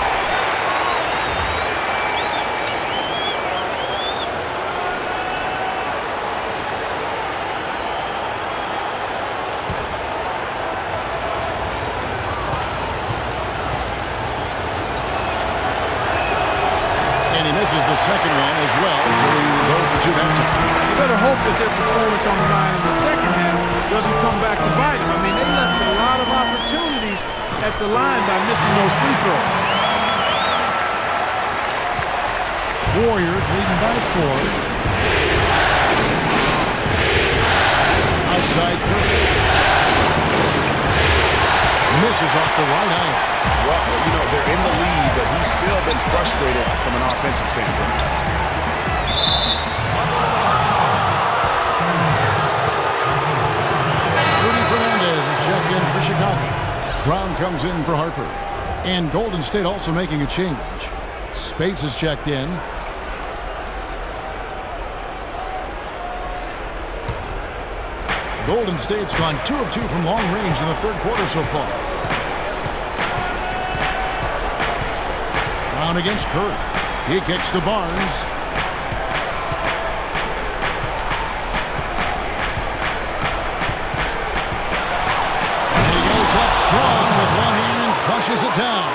D: Misses the second one as well, so he was 0 for 2 that time.
F: You better hope that their performance on the line in the second half doesn't come back to bite them. I mean, they left a lot of opportunities at the line by missing those free throws.
D: Warriors leading by 4. Outside Curry. Misses off the right iron.
E: Well, you know, they're in the lead, but he's still been frustrated from an offensive standpoint.
D: Rudy Fernandez is checked in for Chicago. Brown comes in for Harper. And Golden State also making a change. Spates is checked in. Golden State's gone 2 of 2 from long range in the third quarter so far. Brown against Curry. He kicks to Barnes. And he goes up strong with one hand and flushes it down.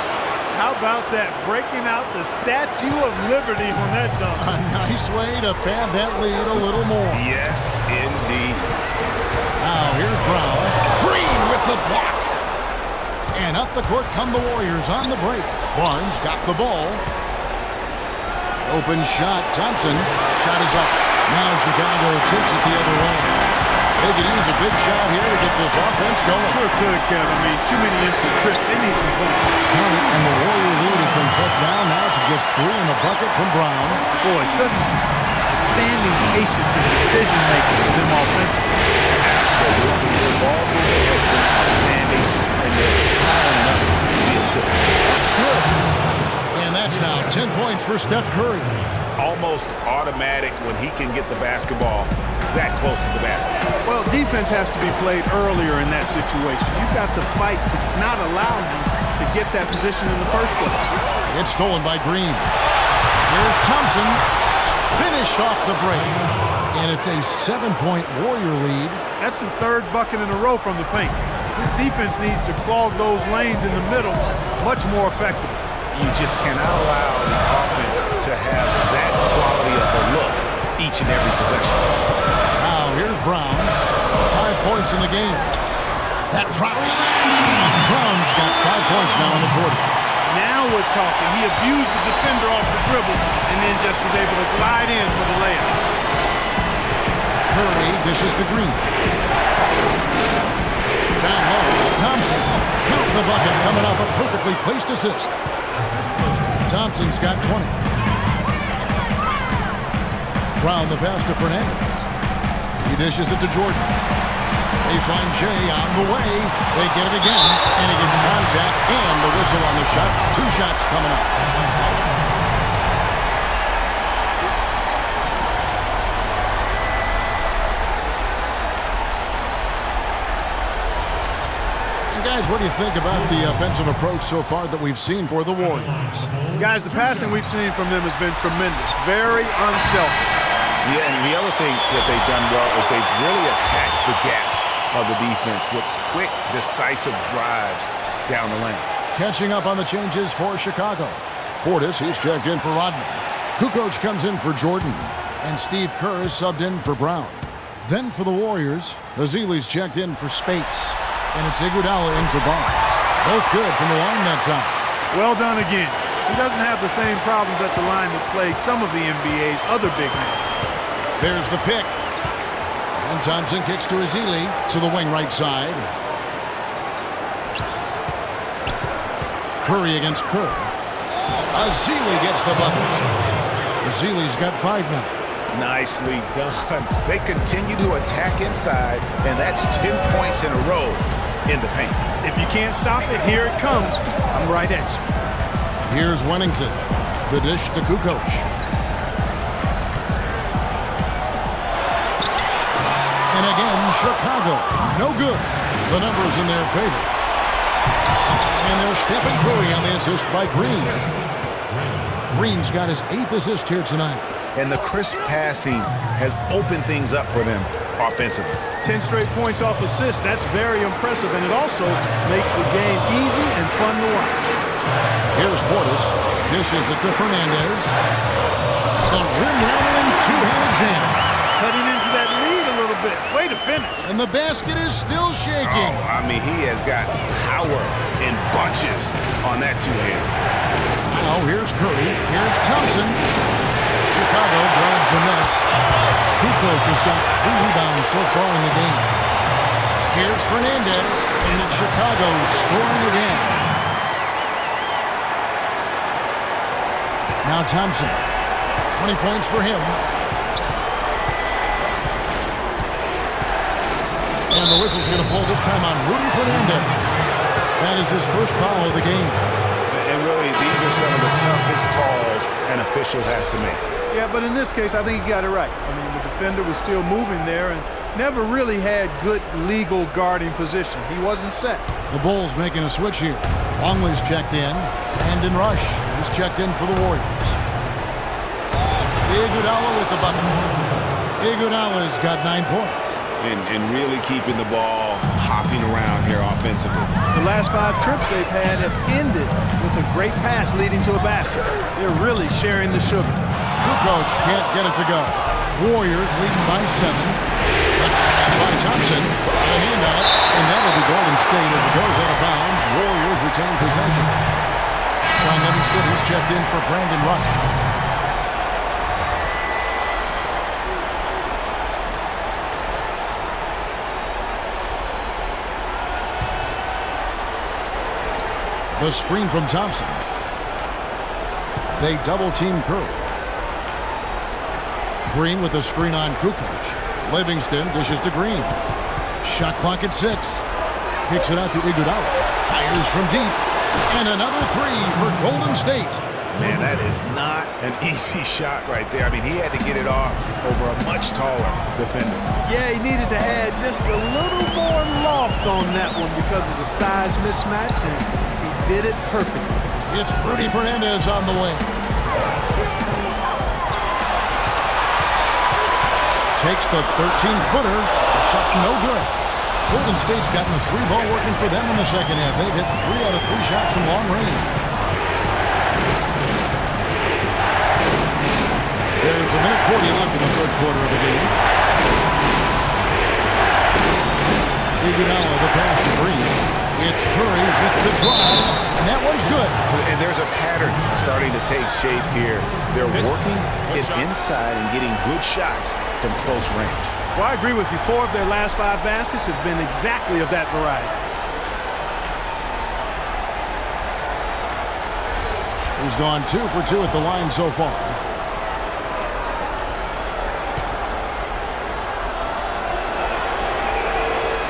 F: How about that? Breaking out the Statue of Liberty when that done.
D: A nice way to pad that lead a little more.
E: Yes, indeed.
D: Now here's Brown. Green with the block. And up the court come the Warriors on the break. Barnes got the ball. Open shot. Thompson. Shot is up. Now Chicago takes it the other way. They could use a big shot here to get this offense going.
F: Sure could, Kevin. I mean, too many empty trips. They need some points.
D: And the Warrior lead has been cut down now to just 3 in the bucket from Brown.
F: Boy, such outstanding patience and decision-making for them offensively.
E: Absolutely. The ball movement has been outstanding, and it.
D: That's good. And that's now 10 points for Steph Curry.
E: Almost automatic when he can get the basketball that close to the basket.
F: Well, defense has to be played earlier in that situation. You've got to fight to not allow him to get that position in the first place.
D: It's stolen by Green. Here's Thompson. Finished off the break. And it's a 7-point Warrior lead.
F: That's the third bucket in a row from the paint. This defense needs to clog those lanes in the middle much more effectively.
E: You just cannot allow the offense to have that quality of a look each and every possession.
D: Now here's Brown. 5 points in the game. That drops. Brown's got 5 points now in the quarter.
F: Now we're talking. He abused the defender off the dribble and then just was able to glide in for the layup.
D: Curry dishes to Green. Down low, Thompson. Count the bucket coming off a perfectly placed assist. Thompson's got 20. Brown the pass to Fernandez. He dishes it to Jordan. Baseline J on the way. They get it again, and he gets contact and the whistle on the shot. 2 shots coming up. Guys, what do you think about the offensive approach so far that we've seen for the Warriors?
F: Guys, the passing we've seen from them has been tremendous. Very unselfish.
E: Yeah, and the other thing that they've done well is they've really attacked the gaps of the defense with quick, decisive drives down the lane.
D: Catching up on the changes for Chicago. Portis, he's checked in for Rodman. Kukoc comes in for Jordan. And Steve Kerr is subbed in for Brown. Then for the Warriors, Ezeli's checked in for Spates. And it's Iguodala in for Barnes. Both good from the line that time.
F: Well done again. He doesn't have the same problems at the line that plague some of the NBA's other big men.
D: There's the pick. And Thompson kicks to Ezeli to the wing right side. Curry against Kerr. Ezeli gets the bucket. Ezeli's got 5 now.
E: Nicely done. They continue to attack inside, and that's 10 points in a row in the paint.
F: If you can't stop it, here it comes. I'm right at you.
D: Here's Wennington. The dish to Kukoc. And again, Chicago. No good. The numbers in their favor. And there's Stephen Curry on the assist by Green. Green's got his 8th assist here tonight.
E: And the crisp passing has opened things up for them offensively.
F: 10 straight points off assists. That's very impressive, and it also makes the game easy and fun to watch.
D: Here's Portis. Dishes it to Fernandez. The rim-rattling two-handed jam.
F: Cutting into that lead a little bit. Way to finish.
D: And the basket is still shaking.
E: Oh, I mean, he has got power in bunches on that two-hand.
D: Now here's Curry. Here's Thompson. Chicago grabs the mess. Kukoc has got 3 rebounds so far in the game. Here's Fernandez, and it's Chicago scoring again. Now Thompson. 20 points for him. And the whistle's going to pull this time on Rudy Fernandez. That is his first foul of the game.
E: And really, these are some of the toughest calls an official has to make.
F: Yeah, but in this case, I think he got it right. I mean, the defender was still moving there and never really had good legal guarding position. He wasn't set.
D: The Bulls making a switch here. Longley's checked in. Brandon Rush is checked in for the Warriors. Iguodala with the bucket. Iguodala's got 9 points.
E: And really keeping the ball hopping around here offensively.
F: The last 5 trips they've had have ended with a great pass leading to a basket. They're really sharing the sugar.
D: Kukoc can't get it to go. Warriors leading by 7. By Thompson. The handout. And that'll be Golden State as it goes out of bounds. Warriors retain possession. Ron Livingston is checked in for Brandon Rush. The screen from Thompson. They double-team Curry. Green with the screen on Kukoc. Livingston dishes to Green. Shot clock at 6. Kicks it out to Iguodala. Fires from deep. And another three for Golden State.
E: Man, that is not an easy shot right there. I mean, he had to get it off over a much taller defender.
F: Yeah, he needed to add just a little more loft on that one because of the size mismatch, and he did it perfectly.
D: It's Rudy Fernandez on the wing. Takes the 13-footer. The shot no good. Golden State's gotten the three ball working for them in the second half. They've hit 3 out of 3 shots from long range. There's a minute 40 left in the third quarter of the game. Iguodala, the pass to Green. It's Curry with the drive, and that one's good.
E: And there's a pattern starting to take shape here. They're working it inside and getting good shots from close range.
F: Well, I agree with you. 4 of their last 5 baskets have been exactly of that variety.
D: He's gone 2 for 2 at the line so far.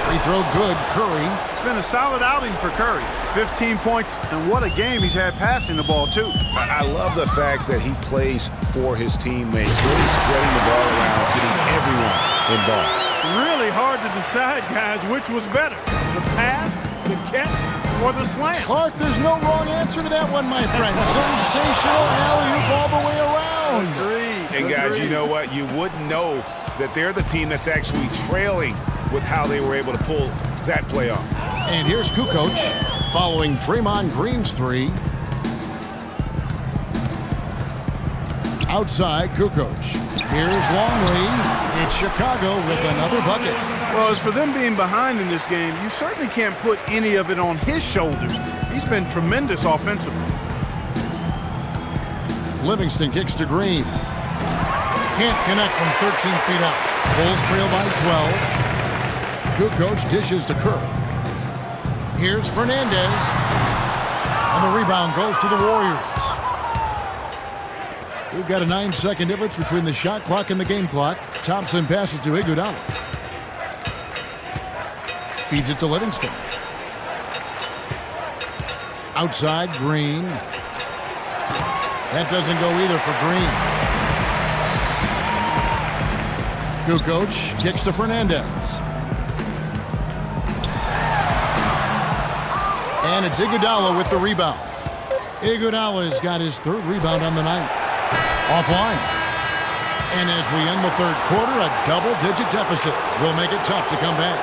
D: Free throw good, Curry.
F: It's been a solid outing for Curry. 15 points, and what a game he's had passing the ball, too.
E: I love the fact that he plays for his teammates, really spreading the ball around, getting everyone involved.
F: Really hard to decide, guys, which was better, the pass, the catch, or the slam.
D: Clark, there's no wrong answer to that one, my friend. Sensational alley-oop all the way around.
F: Agreed.
E: And guys, you know what? You wouldn't know that they're the team that's actually trailing with how they were able to pull that play off.
D: And here's Kukoc following Draymond Green's 3. Outside, Kukoc. Here's Longley. It's Chicago with another bucket.
F: Well, as for them being behind in this game, you certainly can't put any of it on his shoulders. He's been tremendous offensively.
D: Livingston kicks to Green. Can't connect from 13 feet out. Bulls trail by 12. Kukoc dishes to Kerr. Here's Fernandez. And the rebound goes to the Warriors. We've got a 9-second difference between the shot clock and the game clock. Thompson passes to Iguodala. Feeds it to Livingston. Outside, Green. That doesn't go either for Green. Kukoc kicks to Fernandez. And it's Iguodala with the rebound. Iguodala's got his 3rd rebound on the night. Offline. And as we end the third quarter, a double-digit deficit will make it tough to come back.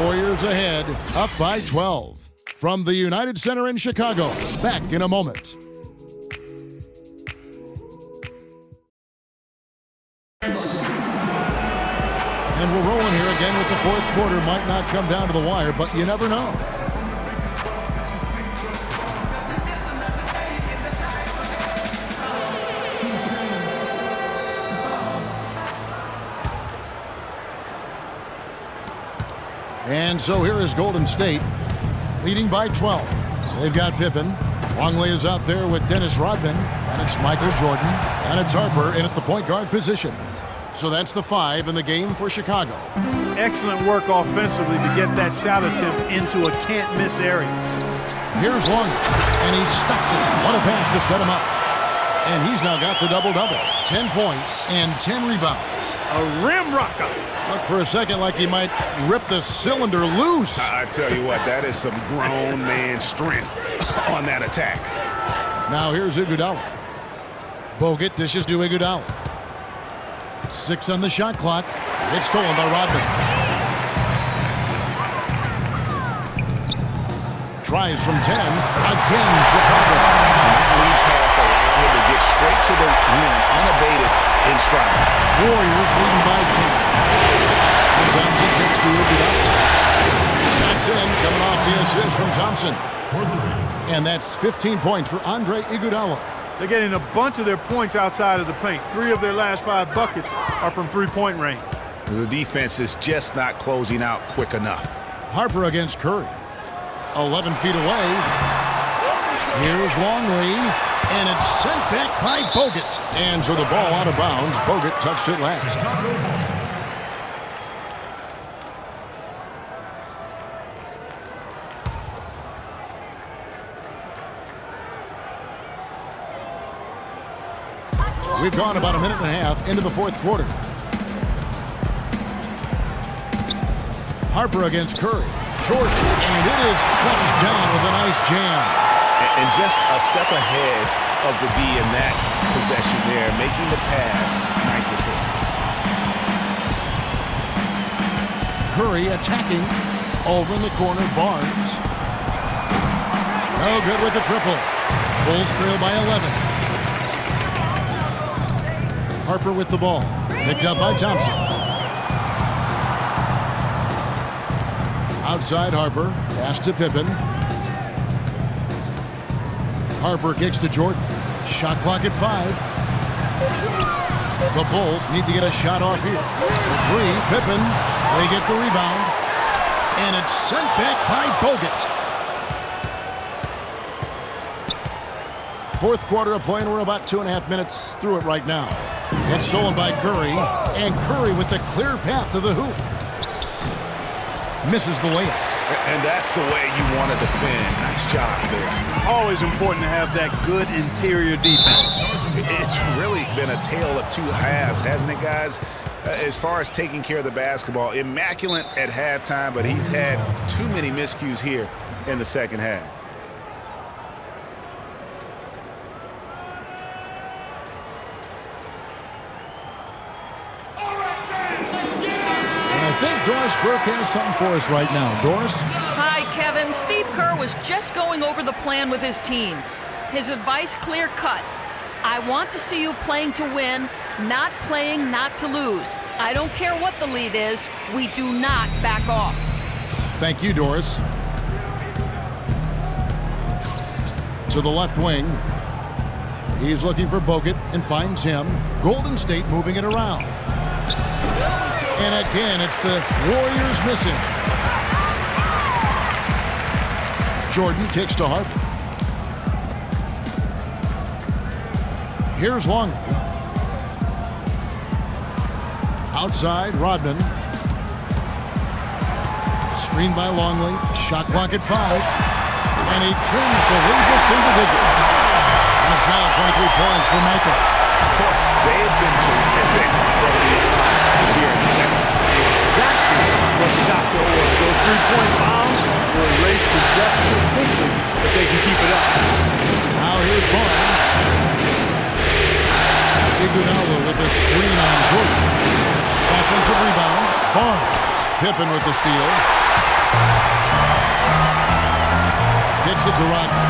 D: Warriors ahead, up by 12. From the United Center in Chicago, back in a moment. And we're rolling here again with the fourth quarter. Might not come down to the wire, but you never know. And so here is Golden State, leading by 12. They've got Pippen. Longley is out there with Dennis Rodman. And it's Michael Jordan. And it's Harper in at the point guard position. So that's the 5 in the game for Chicago.
F: Excellent work offensively to get that shot attempt into a can't-miss area.
D: Here's Longley. And he stuffs it. What a pass to set him up. And he's now got the double-double. 10 points and 10 rebounds.
F: A rim rocker.
D: Look for a second like he might rip the cylinder loose.
E: I tell you what, that is some grown man strength on that attack.
D: Now here's Iguodala. Bogut dishes to Iguodala. 6 on the shot clock. It's stolen by Rodman. Tries from 10. Again, Chicago.
E: And that lead pass allowed him to get straight to the rim, unabated in stride.
D: Warriors leading by 10. And Thompson kicks to Iguodala. That's in, coming off the assist from Thompson. And that's 15 points for Andre Iguodala.
F: They're getting a bunch of their points outside of the paint. 3 of their last 5 buckets are from three-point range.
E: The defense is just not closing out quick enough.
D: Harper against Curry. 11 feet away. Here's Longley. And it's sent back by Bogut. And so the ball out of bounds. Bogut touched it last. We've gone about a minute and a half into the fourth quarter. Harper against Curry. Short, and it is flushed down with a nice jam.
E: And just a step ahead of the D in that possession there, making the pass. Nice assist.
D: Curry attacking. Over in the corner, Barnes. No good with the triple. Bulls trail by 11. Harper with the ball. Picked up by Thompson. Outside Harper. Pass to Pippen. Harper kicks to Jordan. Shot clock at 5. The Bulls need to get a shot off here. For 3, Pippen. They get the rebound. And it's sent back by Bogut. Fourth quarter of play, and we're about 2.5 minutes through it right now. It's stolen by Curry, and Curry with the clear path to the hoop. Misses the layup.
E: And that's the way you want to defend. Nice job there.
F: Always important to have that good interior defense.
E: It's really been a tale of two halves, hasn't it, guys? As far as taking care of the basketball, immaculate at halftime, but he's had too many miscues here in the second half.
D: I think Doris Burke has something for us right now. Doris?
G: Hi, Kevin. Steve Kerr was just going over the plan with his team. His advice clear-cut. I want to see you playing to win, not playing not to lose. I don't care what the lead is. We do not back off.
D: Thank you, Doris. To the left wing. He's looking for Bogut and finds him. Golden State moving it around. And again, it's the Warriors missing. Jordan kicks to Harper. Here's Longley. Outside, Rodman. Screen by Longley. Shot clock at 5. And he trims the lead to single digits. And it's now 23 points for Michael.
E: They have been terrific from beyond here in the second.
F: Exactly what the doctor ordered. Those three-point bombs will erase the dust so quickly that they can keep it up.
D: Now here's Barnes. Iguodala with the screen on Jordan. Offensive rebound. Barnes. Pippen with the steal. Kicks it to Rodman.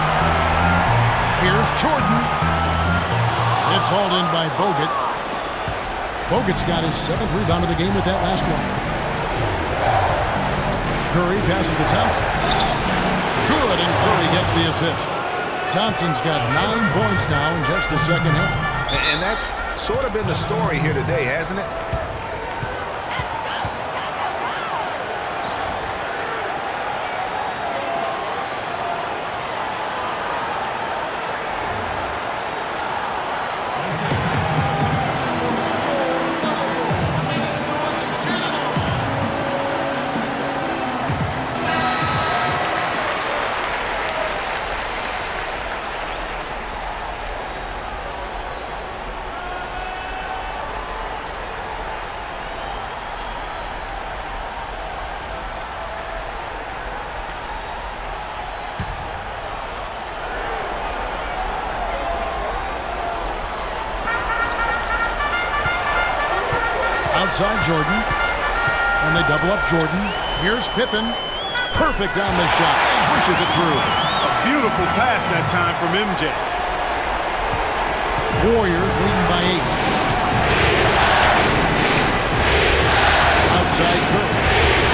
D: Here's Jordan. It's hauled in by Bogut. Bogut's got his 7th rebound of the game with that last one. Curry passes to Thompson. Good, and Curry gets the assist. Thompson's got 9 points now in just the second half.
E: And that's sort of been the story here today, hasn't it?
D: Outside Jordan. And they double up Jordan. Here's Pippen. Perfect on the shot. Swishes it through.
F: A beautiful pass that time from MJ.
D: Warriors leading by 8. Outside Curry.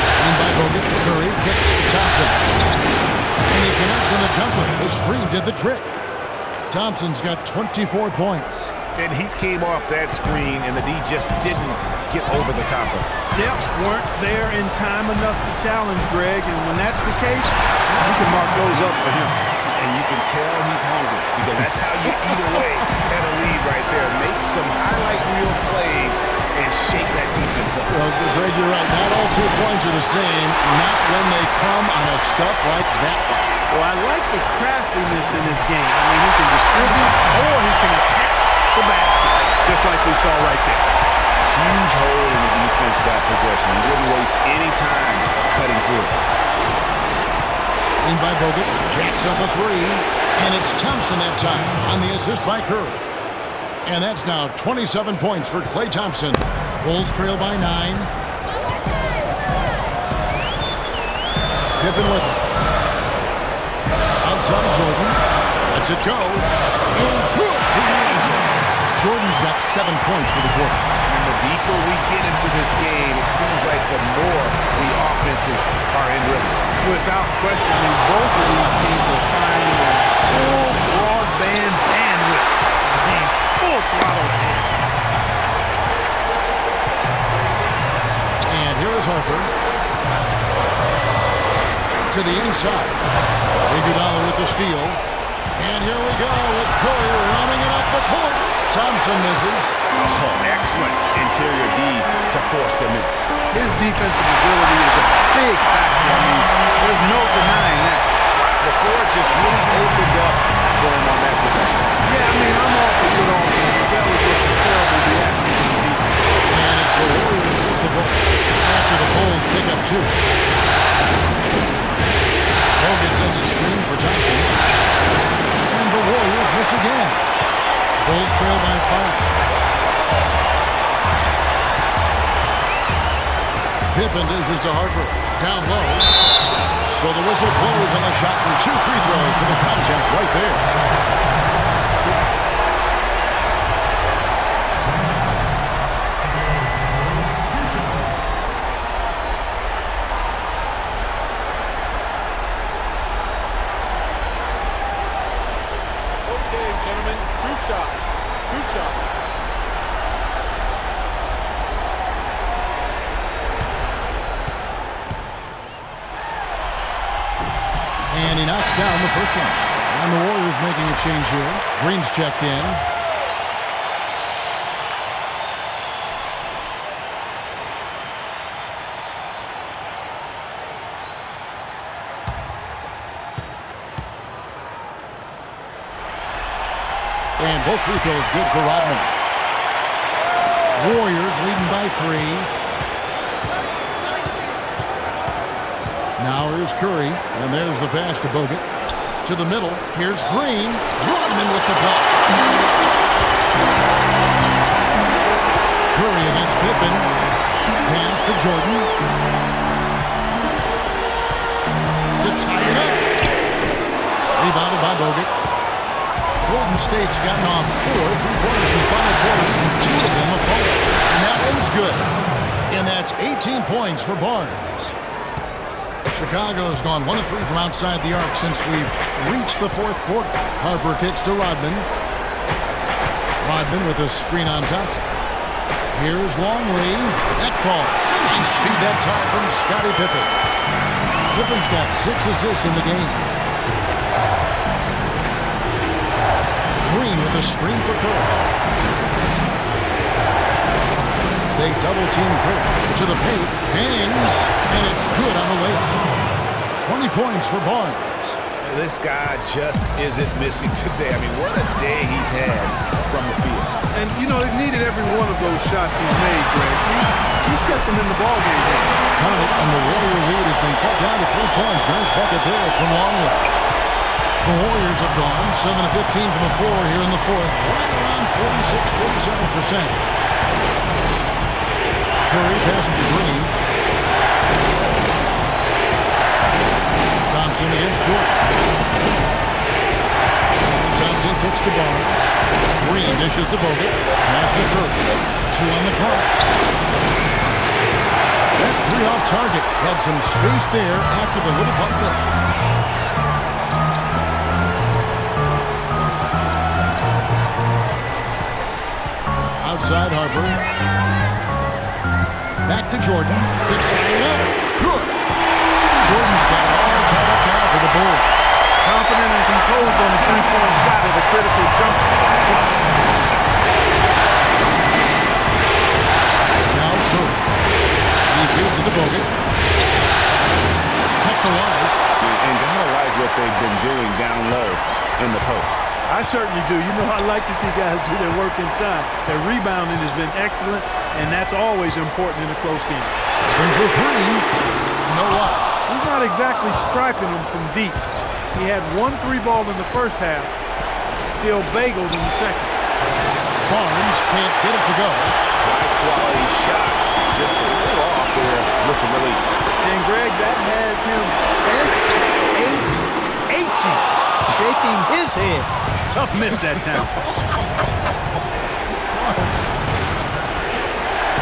D: Screen by Bogut. Curry kicks to Thompson. And he connects on the jumper. The screen did the trick. Thompson's got 24 points.
E: And he came off that screen, and the D just didn't get over the top of it.
F: Yep, weren't there in time enough to challenge Greg, and when that's the case, you can mark those up for him.
E: And you can tell he's hungry, because that's how you eat away at a lead right there. Make some highlight reel plays and shake that defense up.
D: Well, Greg, you're right. Not all 2 points are the same. Not when they come on a stuff like that one.
F: Well, I like the craftiness in this game. I mean, he can distribute or he can attack the basket. To we saw right there.
E: Huge hole in the defense that possession. He didn't waste any time cutting through it.
D: Screen by Bogut. Jacks up a three. And it's Thompson that time on the assist by Curry. And that's now 27 points for Klay Thompson. Bulls trail by 9. Pippen with it. Outside Jordan. Lets it go. And good. He nails it. Jordan's got 7 points for the quarter.
E: And the deeper we get into this game, it seems like the more the offenses are in rhythm.
F: Without question, both of these teams are finding a full broadband bandwidth, being full throttle ahead.
D: And here is Harper. To the inside. Iguodala with the steal. And here we go with Curry running it up the court. Thompson misses.
E: Oh, excellent interior D to force the miss.
F: His defensive ability is a big factor. I mean, there's no denying that.
E: The floor just really opened up for him on that possession.
F: Yeah, I mean, I'm all for good offense, but that was just a terrible reaction to the defense.
D: And it's the Warriors with the ball after the Bulls pick up 2. Bogut sends a screen for Thompson. And the Warriors miss again. Bulls trail by 5. Pippen dishes to Harper. Down low. So the whistle blows on the shot and 2 free throws for the contact right there. And he knocks down the first one. And the Warriors making a change here. Green's checked in. And both free throws good for Rodman. Warriors leading by 3. Now here's Curry, and there's the pass to Bogut. To the middle, here's Green. Rodman with the block. Curry against Pippen. Pass to Jordan. To tie it up. Rebounded by Bogut. Golden State's gotten off 4 3-pointers in the final quarter, and 2 of them are falling. And that one's good. And that's 18 points for Barnes. Chicago's gone 1 of 3 from outside the arc since we've reached the 4th quarter. Harper kicks to Rodman. Rodman with a screen on Thompson. Here's Longley. That falls. Nice feed that time from Scottie Pippen. Pippen's got 6 assists in the game. Green with a screen for Curry. They double-team Curry. To the paint. Hangs. And it's good on the layup. 20 points for Barnes.
E: This guy just isn't missing today. I mean, what a day he's had from the field.
F: And, you know, they've needed every one of those shots he's made, Greg. He's kept them in the ballgame here.
D: And the Warrior lead has been cut down to 3 points. Nice bucket there from Longley. The Warriors have gone 7 of 15 from the floor here in the 4th. Right around 46-47%. Curry passes to Green. Thompson against Jordan. Thompson kicks to Barnes. Green dishes to Bogut. Pass to Curry. 2 on the clock. That 3 off target had some space there after the little pump fake. Outside Harper. Back to Jordan to tie it up. Good. Jordan's got it all tied up now for the Bulls.
F: Confident and composed on the 3-point shot at a critical juncture.
D: Now Curry. He feeds it to Bogut. Kept alive.
E: And gotta like what they've been doing down low in the post.
F: I certainly do. You know, I like to see guys do their work inside. Their rebounding has been excellent, and that's always important in a close game.
D: And for three, no luck.
F: He's not exactly striping them from deep. He had 1 3-ball in the first half, still bageled in the second.
D: Barnes can't get it to go.
E: High-quality shot, just a little off there with the release.
F: And, Greg, that has him S-H-H-ing, shaking his head. Tough miss that time.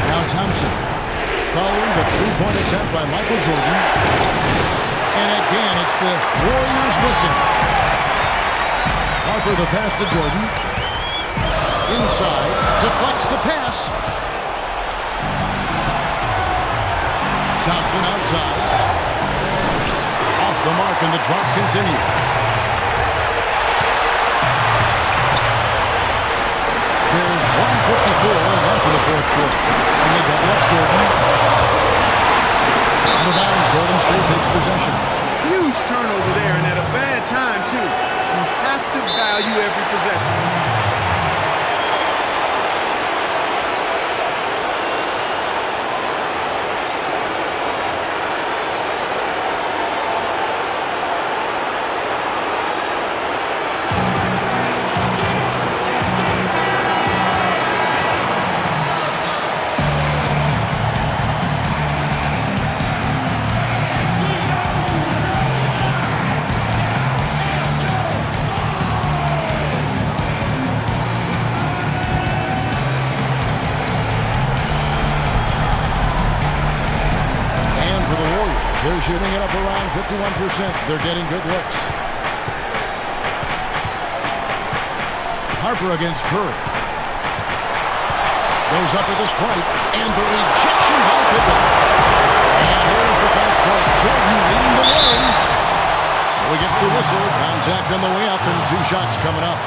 D: Now Thompson, following the three-point attempt by Michael Jordan. And again, it's the Warriors missing. Harper the pass to Jordan. Inside, deflects the pass. Thompson outside. Off the mark, and the drop continues. There's 1:54 left in the fourth quarter. And they double up Jordan. Out of bounds, Golden State takes possession.
F: Huge turnover there, and at a bad time, too. You have to value every possession.
D: They're shooting it up around 51%. They're getting good looks. Harper against Curry. Goes up with a strike, and the rejection by Pippen. And here's the fast break. Jordan leading the way. So he gets the whistle. Contact on the way up, and 2 shots coming up.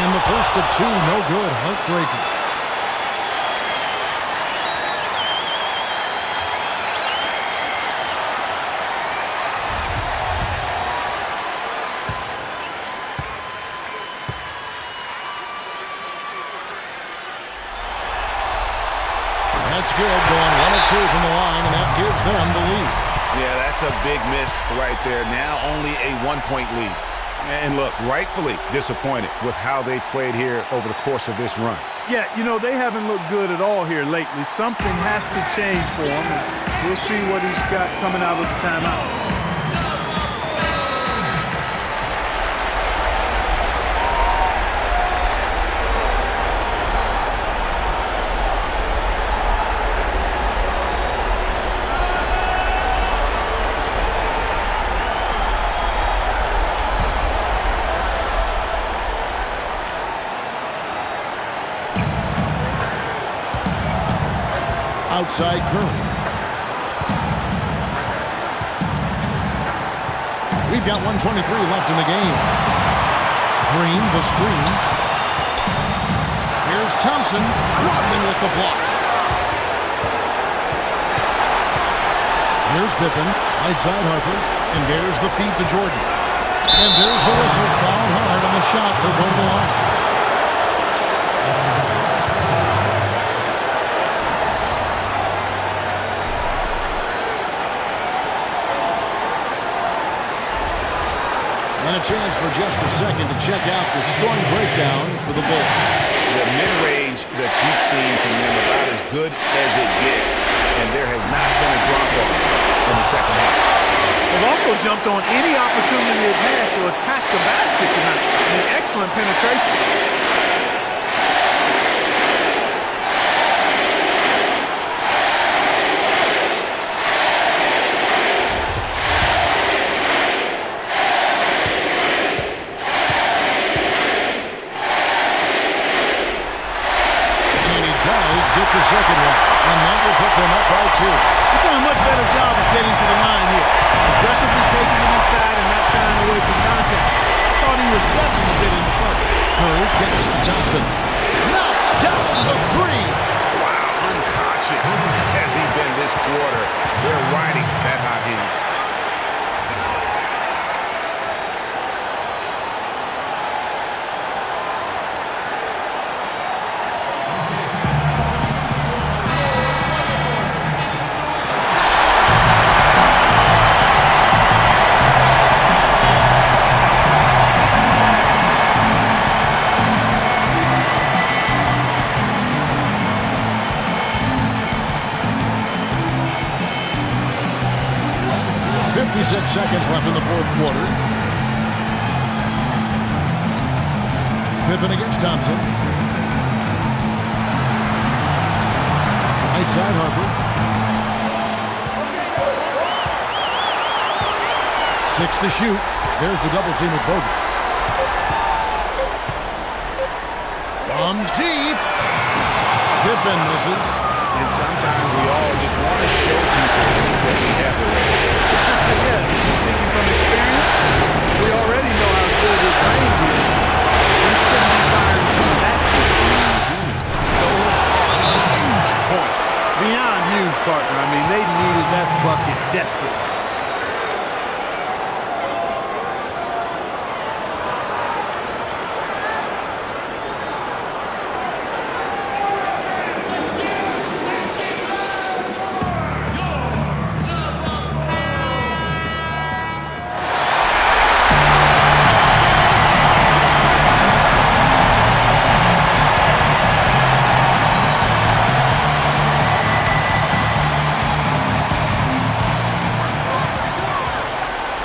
D: And the first of 2, no good. Heartbreaker. That's good. Going 1 of 2 from the line, and that gives them the lead.
E: Yeah, that's a big miss right there. Now only a 1-point lead. And look, rightfully disappointed with how they've played here over the course of this run.
F: Yeah, you know, they haven't looked good at all here lately. Something has to change for him. And we'll see what he's got coming out of the timeout.
D: Outside Curry. We've got 1:23 left in the game. Green, the screen. Here's Thompson, Rodman with the block. Here's Pippen, outside Harper, and there's the feed to Jordan. And there's the whistle, fouled hard, and the shot goes over the line. And a chance for just a second to check out the scoring breakdown for the Bulls.
E: The mid-range that you've seen from them about as good as it gets, and there has not been a drop-off in the second half.
F: They've also jumped on any opportunity they've had to attack the basket tonight. An excellent penetration.
D: Get the second one, and that will put them up by 2.
F: He's done a much better job of
D: Gets to Thompson. Knocks down the three.
E: Wow, unconscious has he been this quarter. They're riding that hot heat.
D: Seconds left in the fourth quarter. Pippen against Thompson. Right side, Harper. 6 to shoot. There's the double team with Bogut. From deep. Pippen misses.
E: And sometimes we all just want to show people what we have already.
F: Yeah, speaking from experience, we already know how good his range is. We shouldn't be tired from that.
E: Those are huge points.
F: Beyond huge, partner. I mean, they needed that bucket desperately.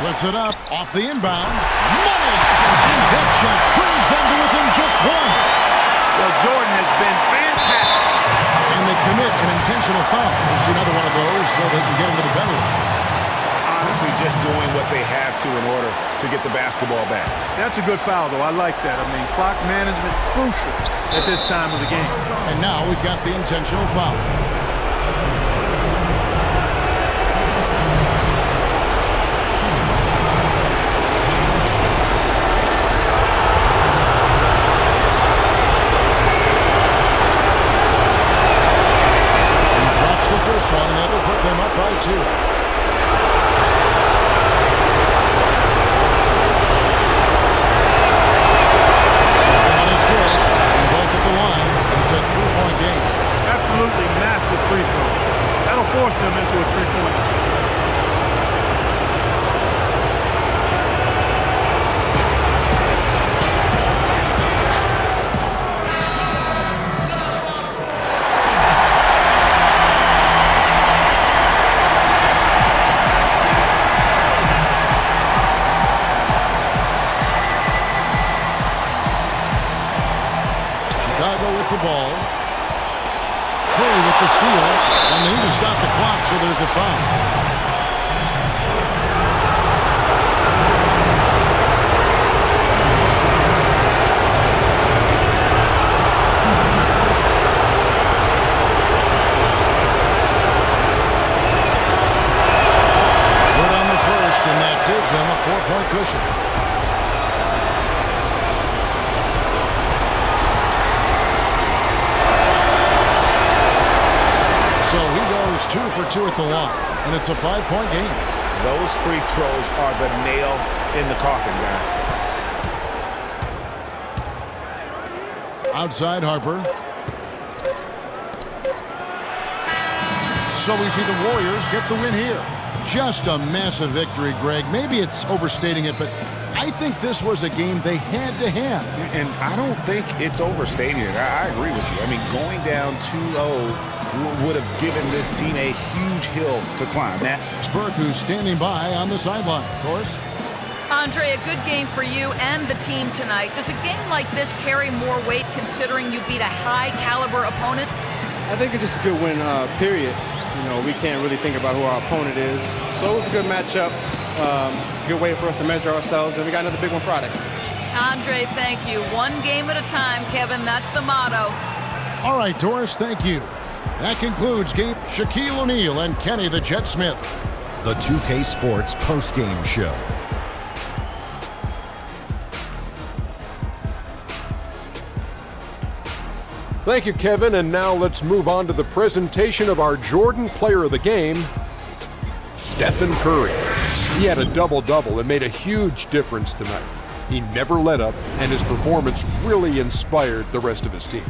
D: Puts it up off the inbound. Money! And that shot brings them to within just one.
E: Well, Jordan has been fantastic.
D: And they commit an intentional foul. We'll see another one of those so they can get into the penalty.
E: Honestly, just doing what they have to in order to get the basketball back.
F: That's a good foul, though. I like that. I mean, clock management crucial at this time of the game.
D: And now we've got the intentional foul. First one, and that will put them up by 2. Second one is good, and both at the line. It's a 3-point game.
F: Absolutely massive free throw. That'll force them into a 3-point.
D: The ball. Curry with the steal, and they need to stop the clock, so there's a foul. Good on the first, and that gives them a 4-point cushion. So he goes 2 for 2 at the line, and it's a 5-point game.
E: Those free throws are the nail in the coffin, guys.
D: Outside Harper. So we see the Warriors get the win here. Just a massive victory, Greg. Maybe it's overstating it, but I think this was a game they had to have.
E: And I don't think it's overstating it. I agree with you. I mean, going down 2-0 would have given this team a huge hill to climb.
D: It's Burke who's standing by on the sideline, of course.
G: Andre, a good game for you and the team tonight. Does a game like this carry more weight considering you beat a high-caliber opponent?
I: I think it's just a good win, period. You know, we can't really think about who our opponent is. So it was a good matchup, good way for us to measure ourselves, and we got another big one Friday.
G: Andre, thank you. One game at a time, Kevin. That's the motto.
D: All right, Doris, thank you. That concludes game. Shaquille O'Neal and Kenny the Jet Smith.
J: The 2K Sports postgame show.
A: Thank you, Kevin, and now let's move on to the presentation of our Jordan Player of the Game, Stephen Curry. He had a double-double and made a huge difference tonight. He never let up, and his performance really inspired the rest of his team.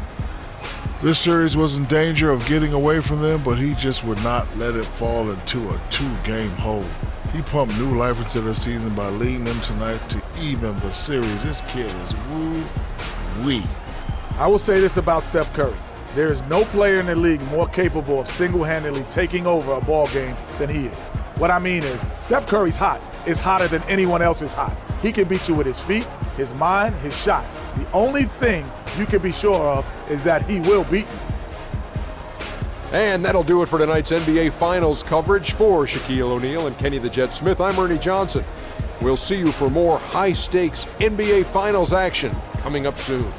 B: This series was in danger of getting away from them, but he just would not let it fall into a 2-game hole. He pumped new life into the season by leading them tonight to even the series. This kid is woo-wee.
C: I will say this about Steph Curry. There is no player in the league more capable of single-handedly taking over a ball game than he is. What I mean is, Steph Curry's hot. Is hotter than anyone else is hot. He can beat you with his feet, his mind, his shot. The only thing you can be sure of is that he will beat you.
A: And that'll do it for tonight's NBA Finals coverage. For Shaquille O'Neal and Kenny the Jet Smith, I'm Ernie Johnson. We'll see you for more high-stakes NBA Finals action coming up soon.